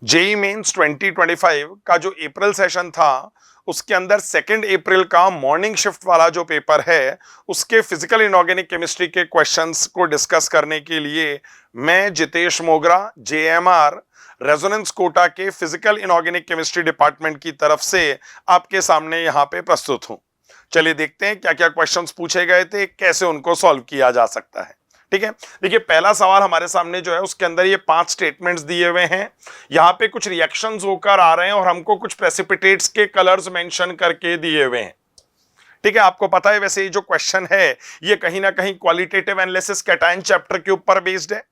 JEE mains 2025 का जो अप्रैल session था उसके अंदर 2 अप्रैल का मॉर्निंग शिफ्ट वाला जो पेपर है उसके फिजिकल इनऑर्गेनिक केमिस्ट्री के क्वेश्चंस को डिस्कस करने के लिए मैं जितेश मोगरा जेएमआर रेजोनेंस कोटा के फिजिकल इनऑर्गेनिक केमिस्ट्री डिपार्टमेंट की तरफ से आपके सामने यहाँ पे प्रस्तुत हूं। चलिए देखते हैं क्या क्या क्वेश्चंस पूछे गए थे, कैसे उनको सॉल्व किया जा सकता है। ठीक है, देखिए पहला सवाल हमारे सामने जो है उसके अंदर ये 5 स्टेटमेंट्स दिए हुए हैं। यहाँ पे कुछ रिएक्शंस होकर आ रहे हैं और हमको कुछ प्रेसिपिटेट्स के कलर्स मेंशन करके दिए हुए हैं। ठीक है, आपको पता है वैसे ये जो क्वेश्चन है ये कहीं ना कहीं क्वालिटेटिव एनालिसिस कैटायन चैप्टर के ऊपर बेस्ड है।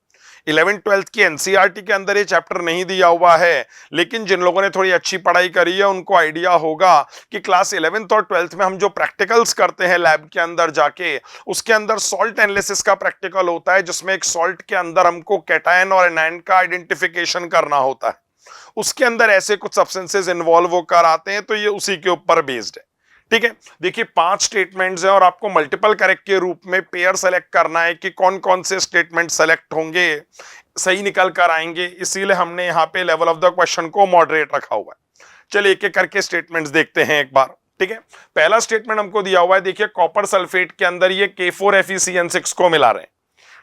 11th-12th की एनसीईआरटी के अंदर ये चैप्टर नहीं दिया हुआ है, लेकिन जिन लोगों ने थोड़ी अच्छी पढ़ाई करी है उनको आइडिया होगा कि क्लास 11th और 12th में हम जो प्रैक्टिकल्स करते हैं लैब के अंदर जाके, उसके अंदर सॉल्ट एनालिसिस का प्रैक्टिकल होता है जिसमें एक सॉल्ट के अंदर हमको कैटायन और एनायन का आइडेंटिफिकेशन करना होता है। उसके अंदर ऐसे कुछ सब्सटेंसेस इन्वॉल्व होकर आते हैं, तो ये उसी के ऊपर बेस्ड है। ठीक है, देखिए 5 स्टेटमेंट्स हैं और आपको मल्टीपल करेक्ट के रूप में पेयर सेलेक्ट करना है कि कौन कौन से स्टेटमेंट सेलेक्ट होंगे, सही निकल कर आएंगे। इसीलिए हमने यहाँ पे लेवल ऑफ द क्वेश्चन को मॉडरेट रखा हुआ है। चलिए एक एक करके स्टेटमेंट्स देखते हैं एक बार। ठीक है, पहला स्टेटमेंट हमको दिया हुआ है, देखिए कॉपर सल्फेट के अंदर ये K4FeCN6 को मिला रहे हैं।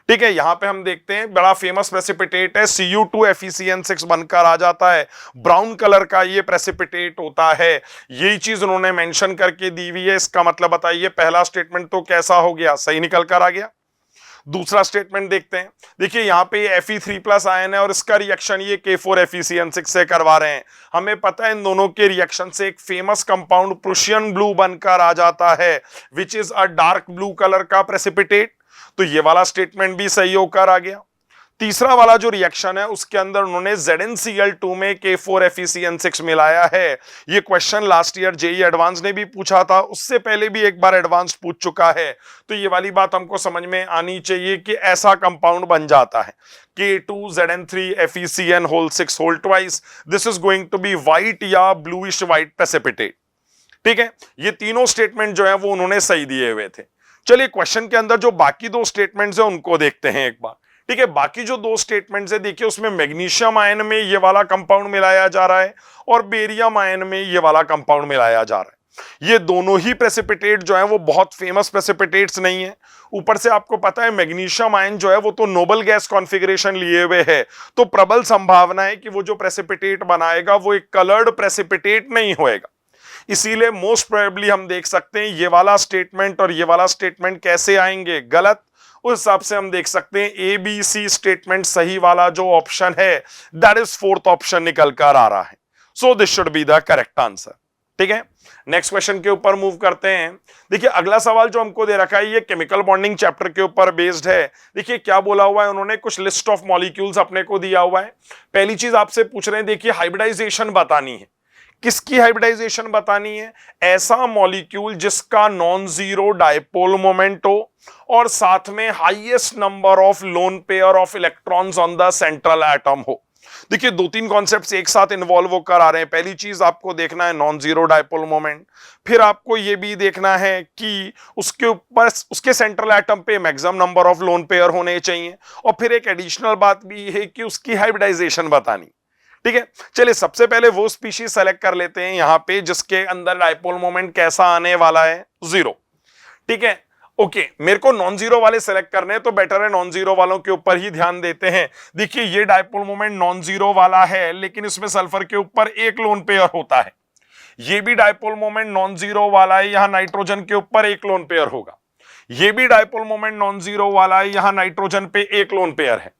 ठीक है, यहां पे हम देखते हैं बड़ा फेमस प्रेसिपिटेट है Cu2FeCN6 बनकर आ जाता है, ब्राउन कलर का ये प्रेसिपिटेट होता है। यही चीज उन्होंने मेंशन करके दी हुई है। इसका मतलब बताइए पहला स्टेटमेंट तो कैसा हो गया, सही निकल कर आ गया। दूसरा स्टेटमेंट देखते हैं, देखिए यहाँ पे Fe3+ आयन है और इसका रिएक्शन ये K4FeCN6 से करवा रहे हैं। हमें पता है इन दोनों के रिएक्शन से एक फेमस कंपाउंड प्रूशियन ब्लू बनकर आ जाता है, which is a dark blue colour का प्रेसिपिटेट। तो ये वाला स्टेटमेंट भी सही होकर आ गया। तीसरा वाला जो रिएक्शन है उसके अंदर उन्होंने ZnCl2 में K4FeCN6 मिलाया है। ये question last year JEE advance ने भी पूछा था, उससे पहले भी एक बार एडवांस पूछ चुका है। तो ये वाली बात हमको समझ में आनी चाहिए कि ऐसा कंपाउंड बन जाता है K2Zn3FeCN6 this is going to be white या ब्लूइश व्हाइट प्रेसिपिटेट। ठीक है, ये तीनों स्टेटमेंट जो है वो उन्होंने सही दिए हुए थे। चलिए क्वेश्चन के अंदर जो बाकी 2 स्टेटमेंट्स है उनको देखते हैं एक बार। ठीक है, बाकी जो 2 स्टेटमेंट्स है देखिए उसमें मैग्नीशियम आयन में ये वाला कंपाउंड मिलाया जा रहा है और बेरियम आयन में ये वाला कंपाउंड मिलाया जा रहा है। ये दोनों ही प्रेसिपिटेट जो है वो बहुत फेमस प्रेसिपिटेट्स नहीं है। ऊपर से आपको पता है मैग्नीशियम आयन जो है वो तो नोबल गैस कॉन्फ़िगरेशन लिए हुए है, तो प्रबल संभावना है कि वो जो प्रेसिपिटेट बनाएगा वो एक कलर्ड प्रेसिपिटेट नहीं होएगा। इसीलिए मोस्ट प्रोबेबली हम देख सकते हैं ये वाला स्टेटमेंट और ये वाला स्टेटमेंट कैसे आएंगे, गलत। उस हिसाब से हम देख सकते हैं ABC स्टेटमेंट सही वाला जो ऑप्शन है दैट इज 4th ऑप्शन निकल कर आ रहा है। So this should be the correct answer. ठीक है, नेक्स्ट क्वेश्चन के ऊपर मूव करते हैं। देखिए अगला सवाल जो हमको दे रखा है ये केमिकल बॉन्डिंग चैप्टर के ऊपर बेस्ड है। देखिए क्या बोला हुआ है उन्होंने, कुछ लिस्ट ऑफ मॉलिक्यूल्स अपने को दिया हुआ है। पहली चीज आपसे पूछ रहे हैं, देखिए हाइब्रिडाइजेशन बतानी है। किसकी हाइब्रिडाइजेशन बतानी है? ऐसा मॉलिक्यूल जिसका नॉन जीरो डायपोल मोमेंट हो और साथ में highest number of lone pair of electrons on the central atom हो। देखिए 2-3 कॉन्सेप्ट्स एक साथ इन्वॉल्व होकर आ रहे हैं। पहली चीज आपको देखना है नॉन जीरो डायपोल मोमेंट, फिर आपको यह भी देखना है कि उसके ऊपर उसके सेंट्रल एटम पे maximum number of lone pair होने चाहिए, और फिर एक एडिशनल बात भी है कि उसकी हाइब्रिडाइजेशन बतानी। ठीक है, चलिए सबसे पहले वो स्पीशीज सेलेक्ट कर लेते हैं यहां पे जिसके अंदर डायपोल मोमेंट कैसा आने वाला है, 0। ठीक है, ओके, मेरे को नॉन जीरो वाले सेलेक्ट करने हैं तो बेटर है नॉन जीरो वालों के ऊपर ही ध्यान देते हैं। देखिए ये डायपोल मोमेंट नॉन जीरो वाला है लेकिन इसमें सल्फर के ऊपर एक लोन पेयर होता है। ये भी डायपोल मोमेंट नॉन जीरो वाला है, यहां नाइट्रोजन के ऊपर एक लोन पेयर होगा। ये भी डायपोल मोमेंट नॉन जीरो वाला है, यहां नाइट्रोजन पे एक लोन पेयर है।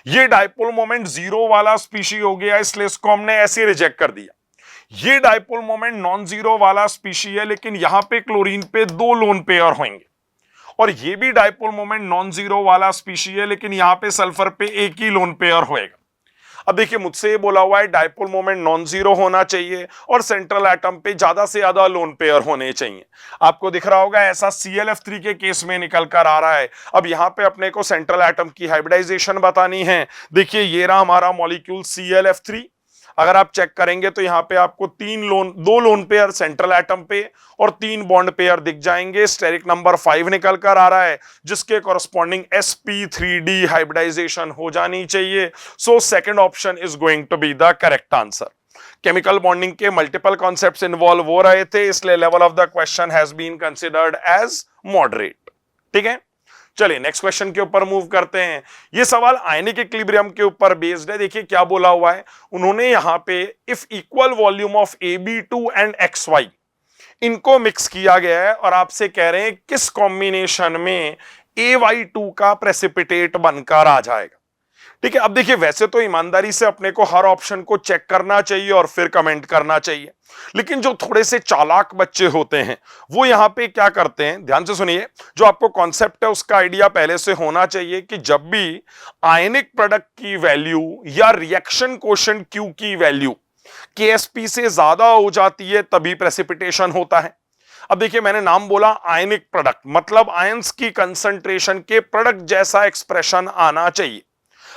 ये डायपोल मोमेंट जीरो वाला स्पीशी हो गया, इसलिए इसको हमने ऐसे रिजेक्ट कर दिया। ये डायपोल मोमेंट नॉन जीरो वाला स्पीशी है लेकिन यहां पे क्लोरीन पे 2 लोन पेयर होंगे, और ये भी डायपोल मोमेंट नॉन जीरो वाला स्पीशी है लेकिन यहां पे सल्फर पे एक ही लोन पेयर होएगा। अब देखिए मुझसे ये बोला हुआ है डायपोल मोमेंट नॉन जीरो होना चाहिए और सेंट्रल एटम पे ज्यादा से ज्यादा लोन पेयर होने चाहिए। आपको दिख रहा होगा ऐसा ClF3 के केस में निकल कर आ रहा है। अब यहां पे अपने को सेंट्रल एटम की हाइब्रिडाइजेशन बतानी है। देखिए ये रहा हमारा मॉलिक्यूल ClF3। अगर आप चेक करेंगे तो यहां पे आपको दो लोन पेयर सेंट्रल एटम पे और 3 बॉन्ड पेयर दिख जाएंगे। स्टेरिक नंबर 5 निकल कर आ रहा है, जिसके कॉरस्पॉन्डिंग sp3d हाइब्रिडाइजेशन हो जानी चाहिए। So second option is going to be the correct answer. Chemical bonding के मल्टीपल कॉन्सेप्ट्स इन्वॉल्व हो रहे थे, इसलिए level of the question has been considered as moderate. ठीक है, चलिए नेक्स्ट क्वेश्चन के ऊपर मूव करते हैं। ये सवाल आयनिक इक्विलिब्रियम के ऊपर बेस्ड है। देखिए क्या बोला हुआ है उन्होंने यहां पे, if equal volume of AB2 and XY इनको मिक्स किया गया है और आपसे कह रहे हैं किस कॉम्बिनेशन में AY2 का प्रेसिपिटेट बनकर आ जाएगा। ठीक है, अब देखिए वैसे तो ईमानदारी से अपने को हर ऑप्शन को चेक करना चाहिए और फिर कमेंट करना चाहिए, लेकिन जो थोड़े से चालाक बच्चे होते हैं वो यहां पे क्या करते हैं, ध्यान से सुनिए। जो आपको कॉन्सेप्ट है उसका आइडिया पहले से होना चाहिए कि जब भी आयनिक प्रोडक्ट की वैल्यू या रिएक्शन कोशेंट Q की वैल्यू KSP से ज्यादा हो जाती है तभी प्रेसिपिटेशन होता है। अब देखिए मैंने नाम बोला आयनिक प्रोडक्ट, मतलब आयंस की कंसंट्रेशन के प्रोडक्ट जैसा एक्सप्रेशन आना चाहिए।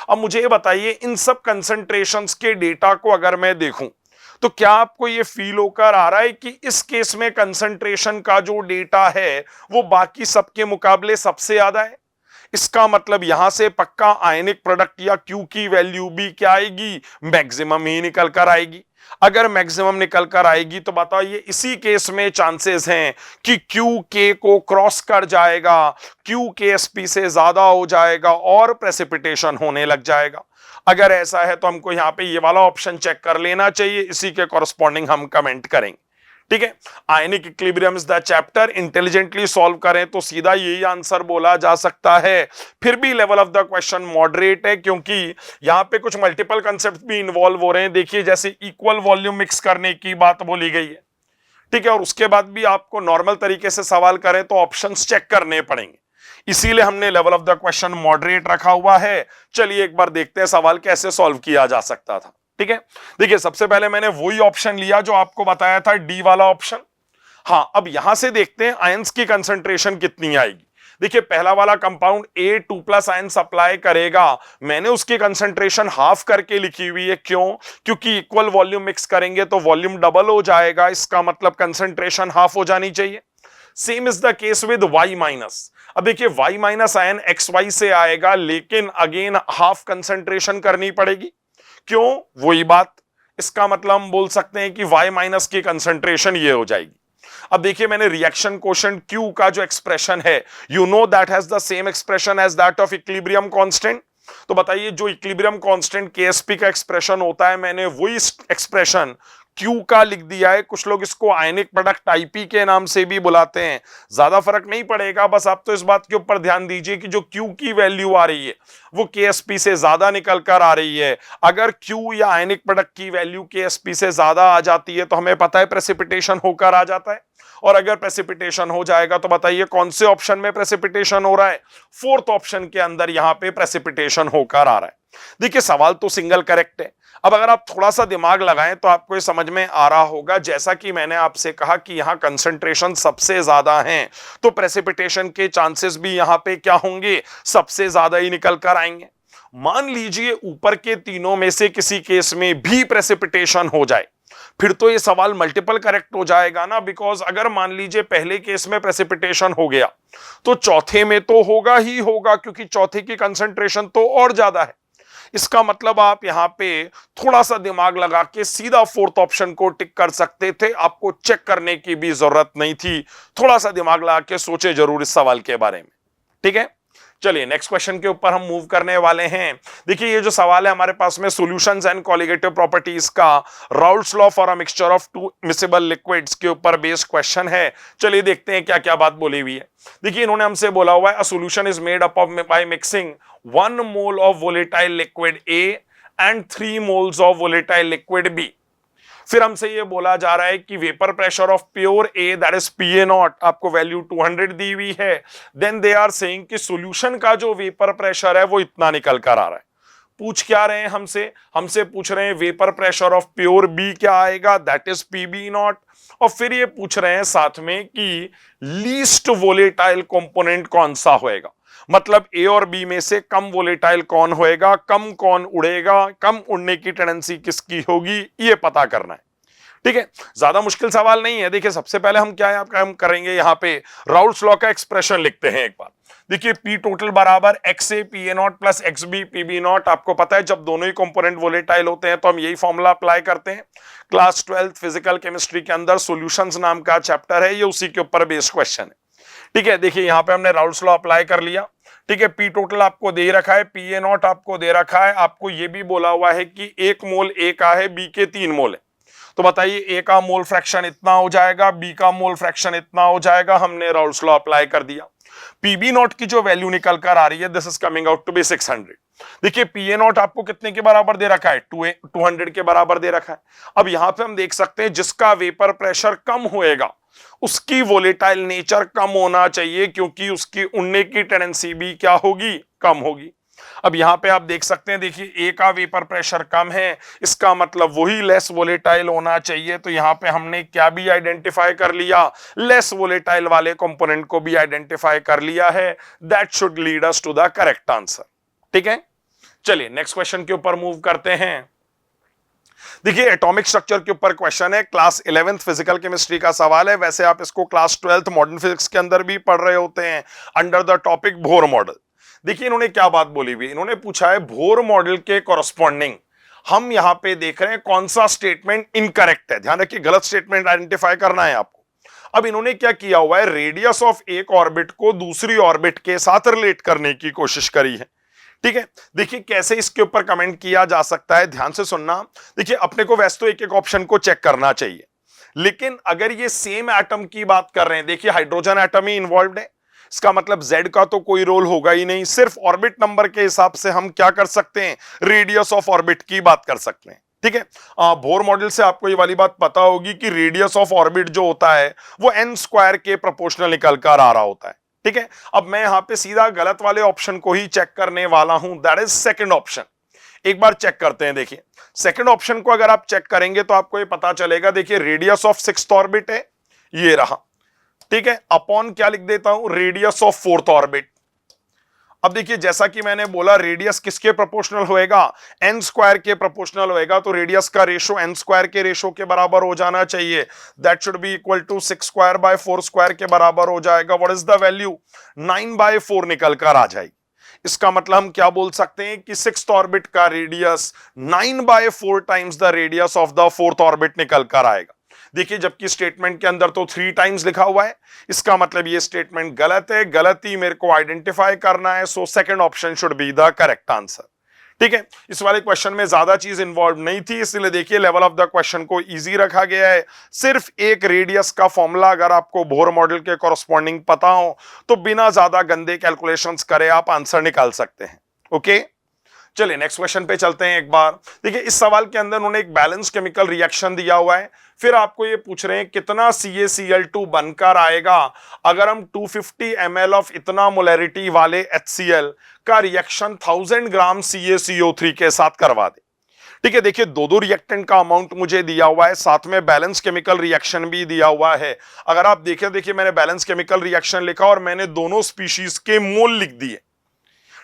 अब मुझे ये बताइए इन सब कंसंट्रेशंस के डेटा को अगर मैं देखूं तो क्या आपको ये फील होकर आ रहा है कि इस केस में कंसंट्रेशन का जो डेटा है वो बाकी सबके मुकाबले सबसे ज्यादा है। इसका मतलब यहां से पक्का आयनिक प्रोडक्ट या Q की वैल्यू भी क्या आएगी, मैक्सिमम ही निकल कर आएगी। अगर मैक्सिमम निकल कर आएगी तो बताइए इसी केस में चांसेस हैं कि Q K को क्रॉस कर जाएगा, Q KSP से ज्यादा हो जाएगा और प्रेसिपिटेशन होने लग जाएगा। अगर ऐसा है तो हमको यहां पे ये वाला ऑप्शन चेक कर लेना चाहिए, इसी के कॉरस्पॉन्डिंग हम कमेंट करेंगे। ठीक है, ionic equilibrium is the chapter, intelligently solve करें तो सीधा यही आंसर बोला जा सकता है। फिर भी level of the question moderate है क्योंकि यहां पे कुछ मल्टीपल कंसेप्ट भी इन्वॉल्व हो रहे हैं। देखिए जैसे इक्वल वॉल्यूम मिक्स करने की बात बोली गई है, ठीक है, और उसके बाद भी आपको नॉर्मल तरीके से सवाल करें तो ऑप्शंस चेक करने पड़ेंगे, इसीलिए हमने level of the question moderate रखा हुआ है। चलिए एक बार देखते हैं सवाल कैसे सॉल्व किया जा सकता था। ठीक है, देखिए सबसे पहले मैंने वही ऑप्शन लिया जो आपको बताया था, डी वाला ऑप्शन। हां, अब यहां से देखते हैं आयंस की कंसंट्रेशन कितनी आएगी। देखिए पहला वाला कंपाउंड A2+ आयन सप्लाई करेगा, मैंने उसकी कंसंट्रेशन हाफ करके लिखी हुई है। क्यों? क्योंकि इक्वल वॉल्यूम मिक्स करेंगे तो वॉल्यूम डबल हो जाएगा, इसका मतलब कंसंट्रेशन हाफ हो जानी चाहिए। Same is the case with Y-। अब देखिए Y- आयन XY से आएगा, लेकिन अगेन हाफ कंसंट्रेशन करनी पड़ेगी। क्यों? वही बात, इसका मतलब हम बोल सकते हैं कि Y- की कंसंट्रेशन ये हो जाएगी। अब देखिए मैंने रिएक्शन कोशेंट Q का जो एक्सप्रेशन है, you know that has the same expression as that of equilibrium constant. तो बताइए जो इक्विलिब्रियम कांस्टेंट KSP का एक्सप्रेशन होता है, मैंने वही एक्सप्रेशन Q का लिख दिया है। कुछ लोग इसको आयनिक प्रोडक्ट IP के नाम से भी बुलाते हैं, ज्यादा फर्क नहीं पड़ेगा। बस आप तो इस बात के ऊपर ध्यान दीजिए कि जो Q की वैल्यू आ रही है वो KSP से ज्यादा निकल कर आ रही है। अगर Q या आयनिक प्रोडक्ट की वैल्यू KSP से ज्यादा आ जाती है तो हमें पता है प्रेसिपिटेशन होकर आ जाता है। और अगर प्रेसिपिटेशन हो जाएगा तो बताइए कौन से ऑप्शन में प्रेसिपिटेशन हो रहा है, फोर्थ ऑप्शन के अंदर यहां पे प्रेसिपिटेशन होकर आ रहा है। देखिए सवाल तो सिंगल करेक्ट है। अब अगर आप थोड़ा सा दिमाग लगाएं तो आपको ये समझ में आ रहा होगा, जैसा कि मैंने आपसे कहा कि यहां कंसंट्रेशन सबसे ज्यादा है तो प्रेसिपिटेशन के चांसेस भी यहां पे क्या होंगे, सबसे ज्यादा ही निकल कर आएंगे। मान लीजिए ऊपर के तीनों में से किसी केस में भी प्रेसिपिटेशन हो जाए, फिर तो ये सवाल मल्टीपल करेक्ट हो जाएगा ना, बिकॉज अगर मान लीजिए पहले केस में प्रेसिपिटेशन हो गया तो चौथे में तो होगा ही होगा, क्योंकि चौथे की कंसंट्रेशन तो और ज्यादा है। इसका मतलब आप यहां पे थोड़ा सा दिमाग लगा के सीधा फोर्थ ऑप्शन को टिक कर सकते थे, आपको चेक करने की भी जरूरत नहीं थी। थोड़ा सा दिमाग लगा के सोचे जरूर इस सवाल के बारे में। ठीक है, चलिए नेक्स्ट क्वेश्चन के ऊपर हम मूव करने वाले हैं। देखिए ये जो सवाल है हमारे पास में सॉल्यूशंस एंड कॉलिगेटिव प्रॉपर्टीज का Raoult's law for a mixture of two miscible liquids के ऊपर बेस्ड क्वेश्चन है। चलिए देखते हैं क्या क्या बात बोली हुई है। देखिए इन्होंने हमसे बोला हुआ है a solution is made up of by mixing 1 mole of volatile liquid A and 3 moles of volatile liquid B। फिर हमसे ये बोला जा रहा है कि vapour pressure of pure A that is PA0 आपको वैल्यू 200 दी हुई है। देन दे आर सेइंग कि सॉल्यूशन का जो वेपर प्रेशर है वो इतना निकल कर आ रहा है। पूछ क्या रहे हैं हमसे पूछ रहे हैं vapour pressure of pure B क्या आएगा, दैट इज PB0। और फिर ये पूछ रहे हैं साथ में कि लीस्ट वोलेटाइल कंपोनेंट कौन सा होएगा। मतलब ए और बी में से कम वोलेटाइल कौन होएगा, कम कौन उड़ेगा, कम उड़ने की टेंडेंसी किसकी होगी, ये पता करना है। ठीक है, ज्यादा मुश्किल सवाल नहीं है। देखिए सबसे पहले हम क्या है आपका हम करेंगे यहां पे राउल्ट्स लॉ का एक्सप्रेशन लिखते हैं एक बार। देखिए पी टोटल बराबर X A P A nought plus X B P B nought. आपको पता है जब दोनों ही कंपोनेंट वोलेटाइल होते हैं तो हम यही फॉर्मूला अप्लाई करते हैं। क्लास 12th फिजिकल केमिस्ट्री के अंदर सॉल्यूशंस नाम का चैप्टर है, ये उसी के ऊपर बेस्ड क्वेश्चन है। ठीक है, देखिए यहां पे हमने राउल्ट्स लॉ अप्लाई कर लिया। ठीक है, पी टोटल आपको दे रखा है, पी ए नॉट आपको दे रखा है, आपको ये भी बोला हुआ है कि 1 मोल ए का है, बी के 3 मोल है। तो बताइए ए का मोल फ्रैक्शन इतना हो जाएगा, बी का मोल फ्रैक्शन इतना हो जाएगा। हमने राउल्ट्स लॉ अप्लाई कर दिया। पीबी नॉट की जो वैल्यू निकल कर आ रही है, this is coming out to be 600। देखिए पी ए नॉट आपको कितने के बराबर दे रखा है, 200 के बराबर दे रखा है। अब यहां पे हम देख सकते हैं जिसका वेपर प्रेशर कम होएगा उसकी वोलेटाइल नेचर कम होना चाहिए, क्योंकि उसकी उड़ने की टेंडेंसी भी क्या होगी, कम होगी। अब यहां पे आप देख सकते हैं, देखिए ए का वेपर प्रेशर कम है, इसका मतलब वही लेस वोलेटाइल होना चाहिए। तो यहां पे हमने क्या भी आइडेंटिफाई कर लिया, लेस वोलेटाइल वाले कंपोनेंट को भी आइडेंटिफाई कर लिया है। That should lead us to the correct answer. ठीक है, चलिए नेक्स्ट क्वेश्चन के ऊपर मूव करते हैं। देखिए एटॉमिक स्ट्रक्चर के ऊपर क्वेश्चन है, क्लास 11th फिजिकल केमिस्ट्री का सवाल है। वैसे आप इसको क्लास 12th मॉडर्न फिजिक्स के अंदर भी पढ़ रहे होते हैं under the topic Bohr model. देखिए इन्होंने क्या बात बोली हुई, इन्होंने पूछा है बोर मॉडल के कॉरस्पॉन्डिंग हम यहां पे देख रहे हैं कौन सा स्टेटमेंट इनकरेक्ट है। ध्यान रखिए गलत स्टेटमेंट आइडेंटिफाई करना है आपको। अब इन्होंने क्या किया हुआ है, रेडियस ऑफ एक ऑर्बिट को दूसरी ऑर्बिट के साथ रिलेट करने की कोशिश करी है। ठीक है, देखिए कैसे इसके ऊपर कमेंट किया जा सकता है, ध्यान से सुनना। देखिए अपने को वैसे तो एक एक ऑप्शन को चेक करना चाहिए, लेकिन अगर ये सेम एटम की बात कर रहे हैं, देखिए हाइड्रोजन एटम ही इन्वॉल्व है, इसका मतलब Z का तो कोई रोल होगा ही नहीं। सिर्फ ऑर्बिट नंबर के हिसाब से हम क्या कर सकते हैं, रेडियस ऑफ ऑर्बिट की बात कर सकते हैं। ठीक है, बोर मॉडल से आपको ये वाली बात पता होगी कि रेडियस ऑफ ऑर्बिट जो होता है वो n स्क्वायर के प्रोपोर्शनल निकल कर आ रहा होता है। ठीक है, अब मैं यहां पे सीधा गलत वाले ऑप्शन को ही चेक करने वाला हूं, दैट इज सेकंड ऑप्शन। एक बार चेक करते हैं। देखिए सेकंड ऑप्शन को अगर आप चेक करेंगे तो आपको ये पता चलेगा, देखिए रेडियस ऑफ 6th ऑर्बिट है, ये रहा। ठीक है, अपॉन क्या लिख देता हूं, रेडियस ऑफ 4th ऑर्बिट। अब देखिए जैसा कि मैंने बोला रेडियस किसके प्रोपोर्शनल होएगा, n स्क्वायर के प्रोपोर्शनल होएगा। तो रेडियस का रेशो n स्क्वायर के रेशो के बराबर हो जाना चाहिए। That should be equal to 6 square by 4 square के बराबर हो जाएगा। व्हाट इज द वैल्यू, 9/4 निकल कर आ जाएगी। इसका मतलब हम क्या बोल सकते हैं कि 6th ऑर्बिट का radius 9/4 times the radius of the 4th orbit निकल कर आएगा। देखिए जबकि स्टेटमेंट के अंदर तो 3 टाइम्स लिखा हुआ है, इसका मतलब ये स्टेटमेंट गलत है, गलती मेरे को आइडेंटिफाई करना है। सो second option should be the correct answer. ठीक है, इस वाले क्वेश्चन में ज्यादा चीज इन्वॉल्व नहीं थी, इसलिए देखिए लेवल ऑफ द क्वेश्चन को इजी रखा गया है। सिर्फ एक रेडियस का फॉर्मूला अगर आपको बोर मॉडल के कॉरस्पॉन्डिंग पता हो तो बिना ज्यादा गंदे कैलकुलेशंस करे आप आंसर निकाल सकते हैं। ओके, चलिए नेक्स्ट क्वेश्चन पे चलते हैं एक बार। देखिए इस सवाल के अंदर उन्होंने एक बैलेंस केमिकल रिएक्शन दिया हुआ है, फिर आपको ये पूछ रहे हैं कितना CaCl2 बनकर आएगा अगर हम 250 ml ऑफ इतना मोलैरिटी वाले HCl का रिएक्शन 1000 ग्राम CaCO3 के साथ करवा दे। ठीक है, देखिए दो रिएक्टेंट का अमाउंट मुझे दिया हुआ है, साथ में बैलेंस केमिकल रिएक्शन भी दिया हुआ है। अगर आप देखें, देखिए मैंने बैलेंस केमिकल रिएक्शन लिखा और मैंने दोनों स्पीशीज के मोल लिख दिए।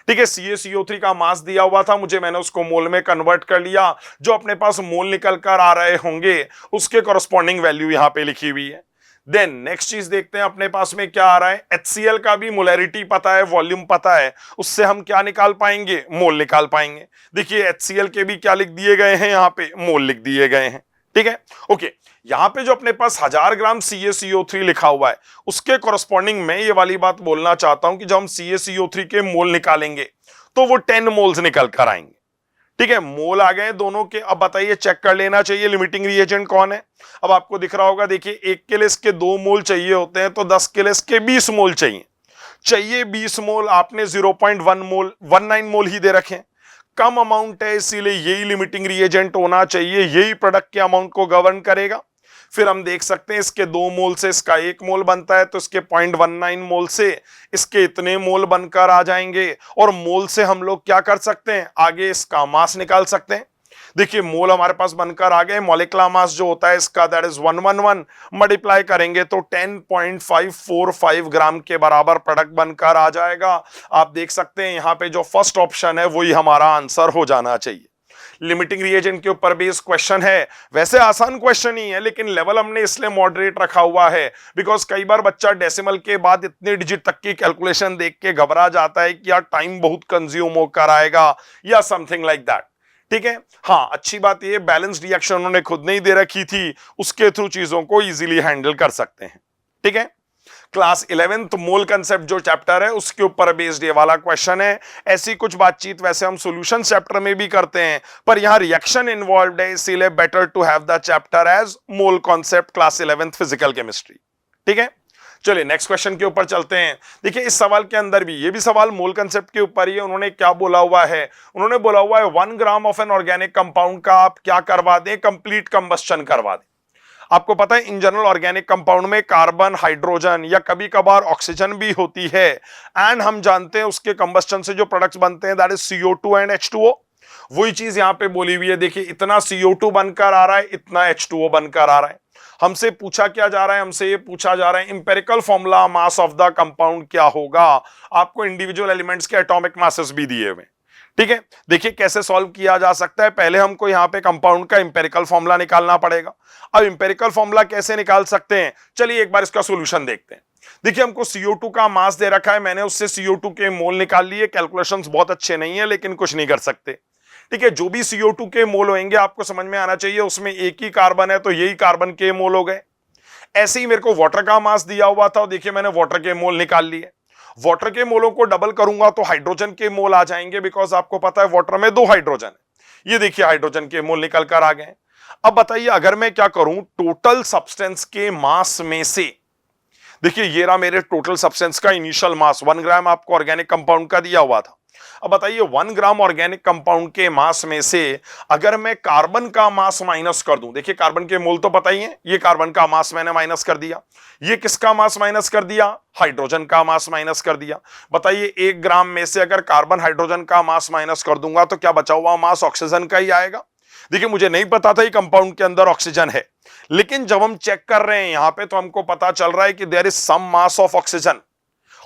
ठीक है, CaCO3 का मास दिया हुआ था मुझे, मैंने उसको मोल में कन्वर्ट कर लिया। जो अपने पास मोल निकल कर आ रहे होंगे उसके कॉरस्पॉन्डिंग वैल्यू यहां पे लिखी हुई है। देन नेक्स्ट चीज देखते हैं अपने पास में क्या आ रहा है। HCl का भी मोलैरिटी पता है, वॉल्यूम पता है, उससे हम क्या निकाल पाएंगे, मोल निकाल पाएंगे। देखिए HCl के भी क्या लिख दिए गए हैं, यहाँ पे मोल लिख दिए गए हैं। ठीक है, ओके, यहां पे जो अपने पास 1000 ग्राम CaCO3 लिखा हुआ है उसके कॉरस्पॉन्डिंग मैं ये वाली बात बोलना चाहता हूं कि जब हम CaCO3 के मोल निकालेंगे तो वो 10 मोल्स निकल कर आएंगे। ठीक है, मोल आ गए दोनों के। अब बताइए, चेक कर लेना चाहिए लिमिटिंग रिएजेंट कौन है। अब आपको दिख रहा होगा, देखिए एक के लिए इसके 2 मोल चाहिए होते हैं तो 10 के लिए इसके 20 मोल चाहिए। 20 मोल, आपने 0.1 मोल 19 मोल ही दे रखे, कम अमाउंट है, इसीलिए यही लिमिटिंग रिएजेंट होना चाहिए, यही प्रोडक्ट के अमाउंट को गवर्न करेगा। फिर हम देख सकते हैं इसके 2 मोल से इसका 1 मोल बनता है, तो इसके 0.19 मोल से इसके इतने मोल बनकर आ जाएंगे। और मोल से हम लोग क्या कर सकते हैं, आगे इसका मास निकाल सकते हैं। देखिए मोल हमारे पास बनकर आ गए, मॉलिक्यूलर मास जो होता है इसका दैट इज 111, मल्टीप्लाई करेंगे तो 10.545 ग्राम के बराबर प्रोडक्ट बनकर आ जाएगा। आप देख सकते हैं यहां पे जो फर्स्ट ऑप्शन है वही हमारा आंसर हो जाना चाहिए। लिमिटिंग रिएजेंट के ऊपर बेस्ड क्वेश्चन है, वैसे आसान क्वेश्चन ही है लेकिन लेवल हमने इसलिए मॉडरेट रखा हुआ है बिकॉज कई बार बच्चा डेसिमल के बाद इतने डिजिट तक की कैलकुलेशन देख के घबरा जाता है कि यार टाइम बहुत कंज्यूम होकर आएगा या समथिंग लाइक दैट। ठीक है, हाँ अच्छी बात ये बैलेंस रिएक्शन उन्होंने खुद नहीं दे रखी थी, उसके थ्रू चीजों को इजीली हैंडल कर सकते हैं। ठीक है, क्लास 11th मोल कंसेप्ट जो चैप्टर है उसके ऊपर बेस्ड ये वाला क्वेश्चन है। ऐसी कुछ बातचीत वैसे हम सॉल्यूशन चैप्टर में भी करते हैं पर यहां रिएक्शन इन्वॉल्वड है, इसीलिए better to have the chapter as mole concept class 11th physical chemistry. ठीक है, चलिए नेक्स्ट क्वेश्चन के ऊपर चलते हैं। देखिए इस सवाल के अंदर भी, ये भी सवाल मोल कंसेप्ट के ऊपर ही है। उन्होंने क्या बोला हुआ है, उन्होंने बोला हुआ है 1 gram of an organic compound का आप क्या करवा दें, कंप्लीट कंबस्शन करवा दें। आपको पता है इन जनरल ऑर्गेनिक कंपाउंड में कार्बन, हाइड्रोजन या कभी कभार ऑक्सीजन भी होती है एंड हम जानते हैं उसके कंबस्टन से जो प्रोडक्ट्स बनते हैं that is CO2 and H2O। वही चीज यहां पे बोली हुई है, देखिए इतना CO2 बनकर आ रहा है, इतना H2O बनकर आ रहा है। हमसे पूछा क्या जा रहा है, हमसे ये पूछा जा रहा है empirical formula mass of the compound क्या होगा। आपको इंडिविजुअल एलिमेंट्स के एटॉमिक मासेस भी दिए हुए। ठीक है, देखिए कैसे सॉल्व किया जा सकता है। पहले हमको यहां पे कंपाउंड का इंपेरिकल फॉर्मूला निकालना पड़ेगा। अब इंपेरिकल फॉर्मूला कैसे निकाल सकते हैं, चलिए एक बार इसका सॉल्यूशन देखते हैं। देखिए हमको CO2 का मास दे रखा है, मैंने उससे CO2 के मोल निकाल लिए। कैलकुलेशंस बहुत अच्छे नहीं है लेकिन कुछ नहीं कर सकते। ठीक है, जो भी CO2 के मोल होंगे आपको समझ में आना चाहिए उसमें एक ही कार्बन है तो यही कार्बन के मोल हो गए। ऐसे ही मेरे को वाटर का मास दिया हुआ था, देखिए मैंने वाटर के मोल निकाल लिए। वाटर के मोलों को डबल करूंगा तो हाइड्रोजन के मोल आ जाएंगे बिकॉज आपको पता है वाटर में 2 हाइड्रोजन है। ये देखिए हाइड्रोजन के मोल निकल कर आ गए। अब बताइए अगर मैं क्या करूं, टोटल सब्सटेंस के मास में से, देखिए ये रहा मेरे टोटल सब्सटेंस का इनिशियल मास 1 ग्राम आपको ऑर्गेनिक कंपाउंड का दिया हुआ था। अब बताइए 1 ग्राम ऑर्गेनिक कंपाउंड के मास में से अगर मैं कार्बन का मास माइनस कर दूं, देखिए कार्बन के मोल तो पता ही है, ये कार्बन का मास मैंने माइनस कर दिया। ये किसका मास माइनस कर दिया, हाइड्रोजन का मास माइनस कर दिया। बताइए 1 ग्राम में से अगर कार्बन हाइड्रोजन का मास माइनस कर दूंगा तो क्या बचा हुआ मास ऑक्सीजन का ही आएगा। देखिए मुझे नहीं पता था ये कंपाउंड के अंदर ऑक्सीजन है, लेकिन जब हम चेक कर रहे हैं यहां पे तो हमको पता चल रहा है कि there is some mass of oxygen.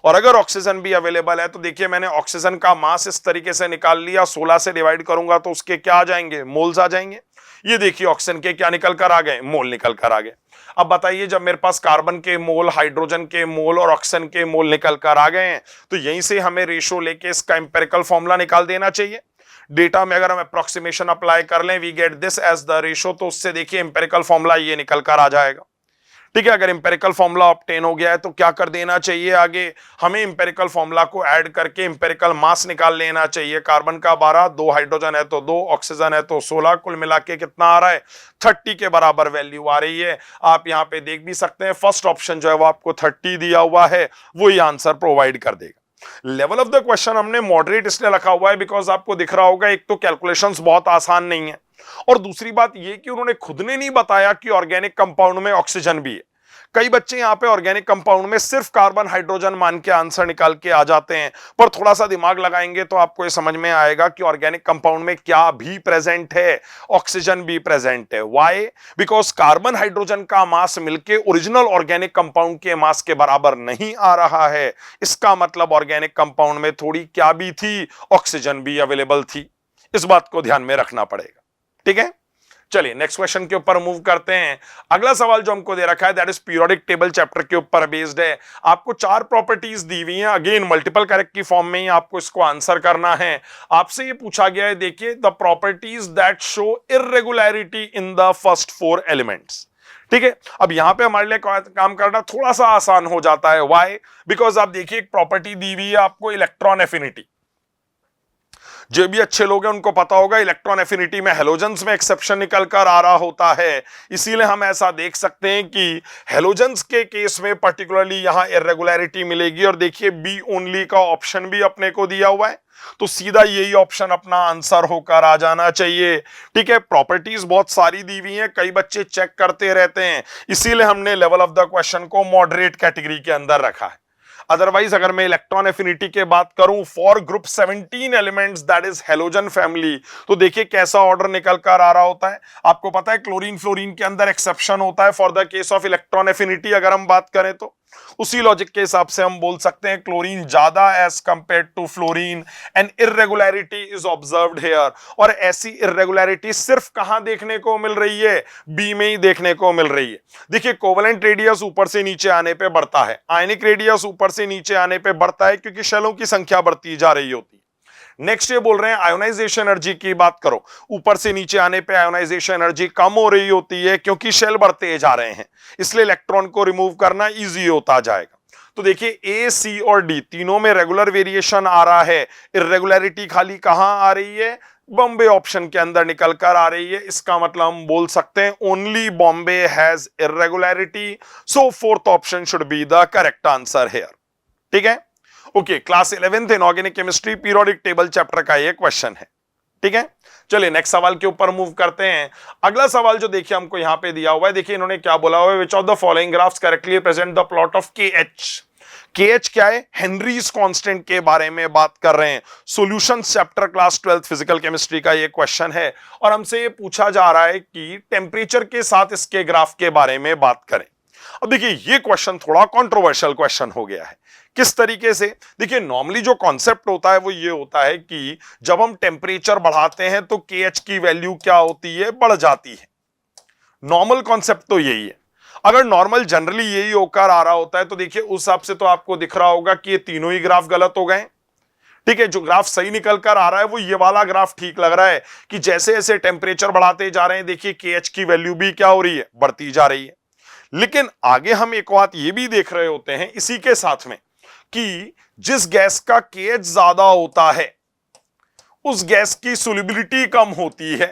और अगर ऑक्सीजन भी अवेलेबल है तो देखिए मैंने ऑक्सीजन का मास इस तरीके से निकाल लिया, 16 से डिवाइड करूंगा तो उसके क्या आ जाएंगे, मोल्स आ जाएंगे। ये देखिए ऑक्सीजन के क्या निकल कर आ गए, मोल निकल कर आ गए। अब बताइए जब मेरे पास कार्बन के मोल, हाइड्रोजन के मोल और ऑक्सीजन के मोल निकल कर आ गए हैं तो यहीं से हमें रेशो लेके इसका इंपेरिकल फॉर्मूला निकाल देना चाहिए। डेटा में अगर हम अप्रोक्सीमेशन अप्लाई कर लें, we get this as the ratio, तो उससे देखिए इंपेरिकल फॉर्मूला ये निकल कर आ जाएगा। ठीक है, अगर इंपेरिकल फॉर्मूला ऑब्टेन हो गया है तो क्या कर देना चाहिए, आगे हमें इंपेरिकल फॉर्मूला को ऐड करके इंपेरिकल मास निकाल लेना चाहिए। कार्बन का 12, 2 हाइड्रोजन है तो 2, ऑक्सीजन है तो 16, कुल मिला के कितना आ रहा है, 30 के बराबर वैल्यू आ रही है। आप यहां पे देख भी सकते हैं फर्स्ट ऑप्शन जो है वो आपको 30 दिया हुआ है, वही आंसर प्रोवाइड कर देगा। लेवल ऑफ द क्वेश्चन हमने मॉडरेट इसलिए रखा हुआ है बिकॉज आपको दिख रहा होगा एक तो कैलकुलेशंस बहुत आसान नहीं है और दूसरी बात ये कि उन्होंने खुद ने नहीं बताया कि ऑर्गेनिक कंपाउंड में ऑक्सीजन भी है। कई बच्चे यहां पे ऑर्गेनिक कंपाउंड में सिर्फ कार्बन हाइड्रोजन मान के आंसर निकाल के आ जाते हैं, पर थोड़ा सा दिमाग लगाएंगे तो आपको ये समझ में आएगा कि ऑर्गेनिक कंपाउंड में क्या भी प्रेजेंट है, ऑक्सीजन भी प्रेजेंट है। व्हाई, बिकॉज कार्बन हाइड्रोजन का मास मिलके ओरिजिनल ऑर्गेनिक कंपाउंड के मास के बराबर नहीं आ रहा है। इसका मतलब ऑर्गेनिक कंपाउंड में थोड़ी क्या भी थी, ऑक्सीजन भी अवेलेबल थी। इस बात को ध्यान में रखना पड़ेगा। ठीक है, चलिए नेक्स्ट क्वेश्चन के ऊपर मूव करते हैं। अगला सवाल जो हमको दे रखा है that is periodic table chapter के ऊपर बेस्ड है। आपको 4 प्रॉपर्टीज दी हुई हैं, अगेन मल्टीपल करेक्ट की फॉर्म में ही आपको इसको आंसर करना है। आपसे ये पूछा गया है, देखिए the properties that show irregularity in the first 4 elements. ठीक है, अब यहां पे हमारे लिए काम करना थोड़ा सा आसान हो जाता है। व्हाई, बिकॉज आप देखिए एक प्रॉपर्टी दी हुई है आपको इलेक्ट्रॉन एफिनिटी। जो भी अच्छे लोग हैं उनको पता होगा इलेक्ट्रॉन एफिनिटी में हेलोजेंस में एक्सेप्शन निकल कर आ रहा होता है, इसीलिए हम ऐसा देख सकते हैं कि हेलोजेंस के केस में पर्टिकुलरली यहां इर्रेगुलरिटी मिलेगी। और देखिए बी ओनली का ऑप्शन भी अपने को दिया हुआ है तो सीधा यही ऑप्शन अपना आंसर होकर आ जाना चाहिए। ठीक है, प्रॉपर्टीज बहुत सारी दी हुई हैं, कई बच्चे चेक करते रहते हैं, इसीलिए हमने लेवल ऑफ द क्वेश्चन को मॉडरेट कैटेगरी के अंदर रखा है। अदरवाइज अगर मैं इलेक्ट्रॉन एफिनिटी के बात करूं for group 17 elements that is halogen family, तो देखिए कैसा ऑर्डर निकल कर आ रहा होता है। आपको पता है क्लोरीन फ्लोरीन के अंदर एक्सेप्शन होता है for the case of electron affinity, अगर हम बात करें तो उसी लॉजिक के हिसाब से हम बोल सकते हैं क्लोरीन ज्यादा as compared to fluorine, and irregularity is observed here. और ऐसी इररेगुलरिटी सिर्फ कहां देखने को मिल रही है, बी में ही देखने को मिल रही है। देखिए कोवेलेंट रेडियस ऊपर से नीचे आने पे बढ़ता है, आयनिक रेडियस ऊपर से नीचे आने पे बढ़ता है क्योंकि शेलों की संख्या बढ़ती जा रही होती है। नेक्स्ट ये बोल रहे हैं आयोनाइजेशन एनर्जी की बात करो, ऊपर से नीचे आने पे आयोनाइजेशन एनर्जी कम हो रही होती है क्योंकि शेल बढ़ते जा रहे हैं, इसलिए इलेक्ट्रॉन को रिमूव करना इजी होता जाएगा। तो देखिए ए, सी और डी तीनों में रेगुलर वेरिएशन आ रहा है, इर्रेगुलरिटी खाली कहां आ रही है, बॉम्बे ऑप्शन के अंदर निकल कर आ रही है। इसका मतलब हम बोल सकते हैं only Bombay has irregularity, so fourth option should be the correct answer here. ठीक है, okay, class 11th inorganic chemistry periodic table chapter का ये क्वेश्चन है। ठीक है, चलिए नेक्स्ट सवाल के ऊपर मूव करते हैं। अगला सवाल जो देखिए हमको यहां पे दिया हुआ है, देखिए इन्होंने क्या बोला हुआ है, which of the following graphs correctly present the plot of KH। KH क्या है, हेनरीज कांस्टेंट के बारे में बात कर रहे हैं। Solution chapter class 12th physical chemistry का ये क्वेश्चन है और हमसे ये पूछा जा रहा है कि टेम्परेचर के साथ इसके ग्राफ के बारे में बात करें। अब देखिए ये क्वेश्चन थोड़ा कंट्रोवर्शियल क्वेश्चन हो गया है। किस तरीके से, देखिए नॉर्मली जो कॉन्सेप्ट होता है वो ये होता है कि जब हम टेम्परेचर बढ़ाते हैं तो KH की वैल्यू क्या होती है, बढ़ जाती है। नॉर्मल कॉन्सेप्ट तो यही है। अगर नॉर्मल जनरली यही होकर आ रहा होता है तो देखिए उस हिसाब से तो आपको दिख रहा होगा कि ये तीनों ही ग्राफ गलत हो गए। ठीक है, जो ग्राफ सही निकल कर आ रहा है वो ये वाला ग्राफ ठीक लग रहा है कि जैसे जैसे टेम्परेचर बढ़ाते जा रहे हैं देखिए KH की वैल्यू भी क्या हो रही है, बढ़ती जा रही है। लेकिन आगे हम एक बात ये भी देख रहे होते हैं इसी के साथ में कि जिस गैस का KH ज्यादा होता है उस गैस की सोल्युबिलिटी कम होती है,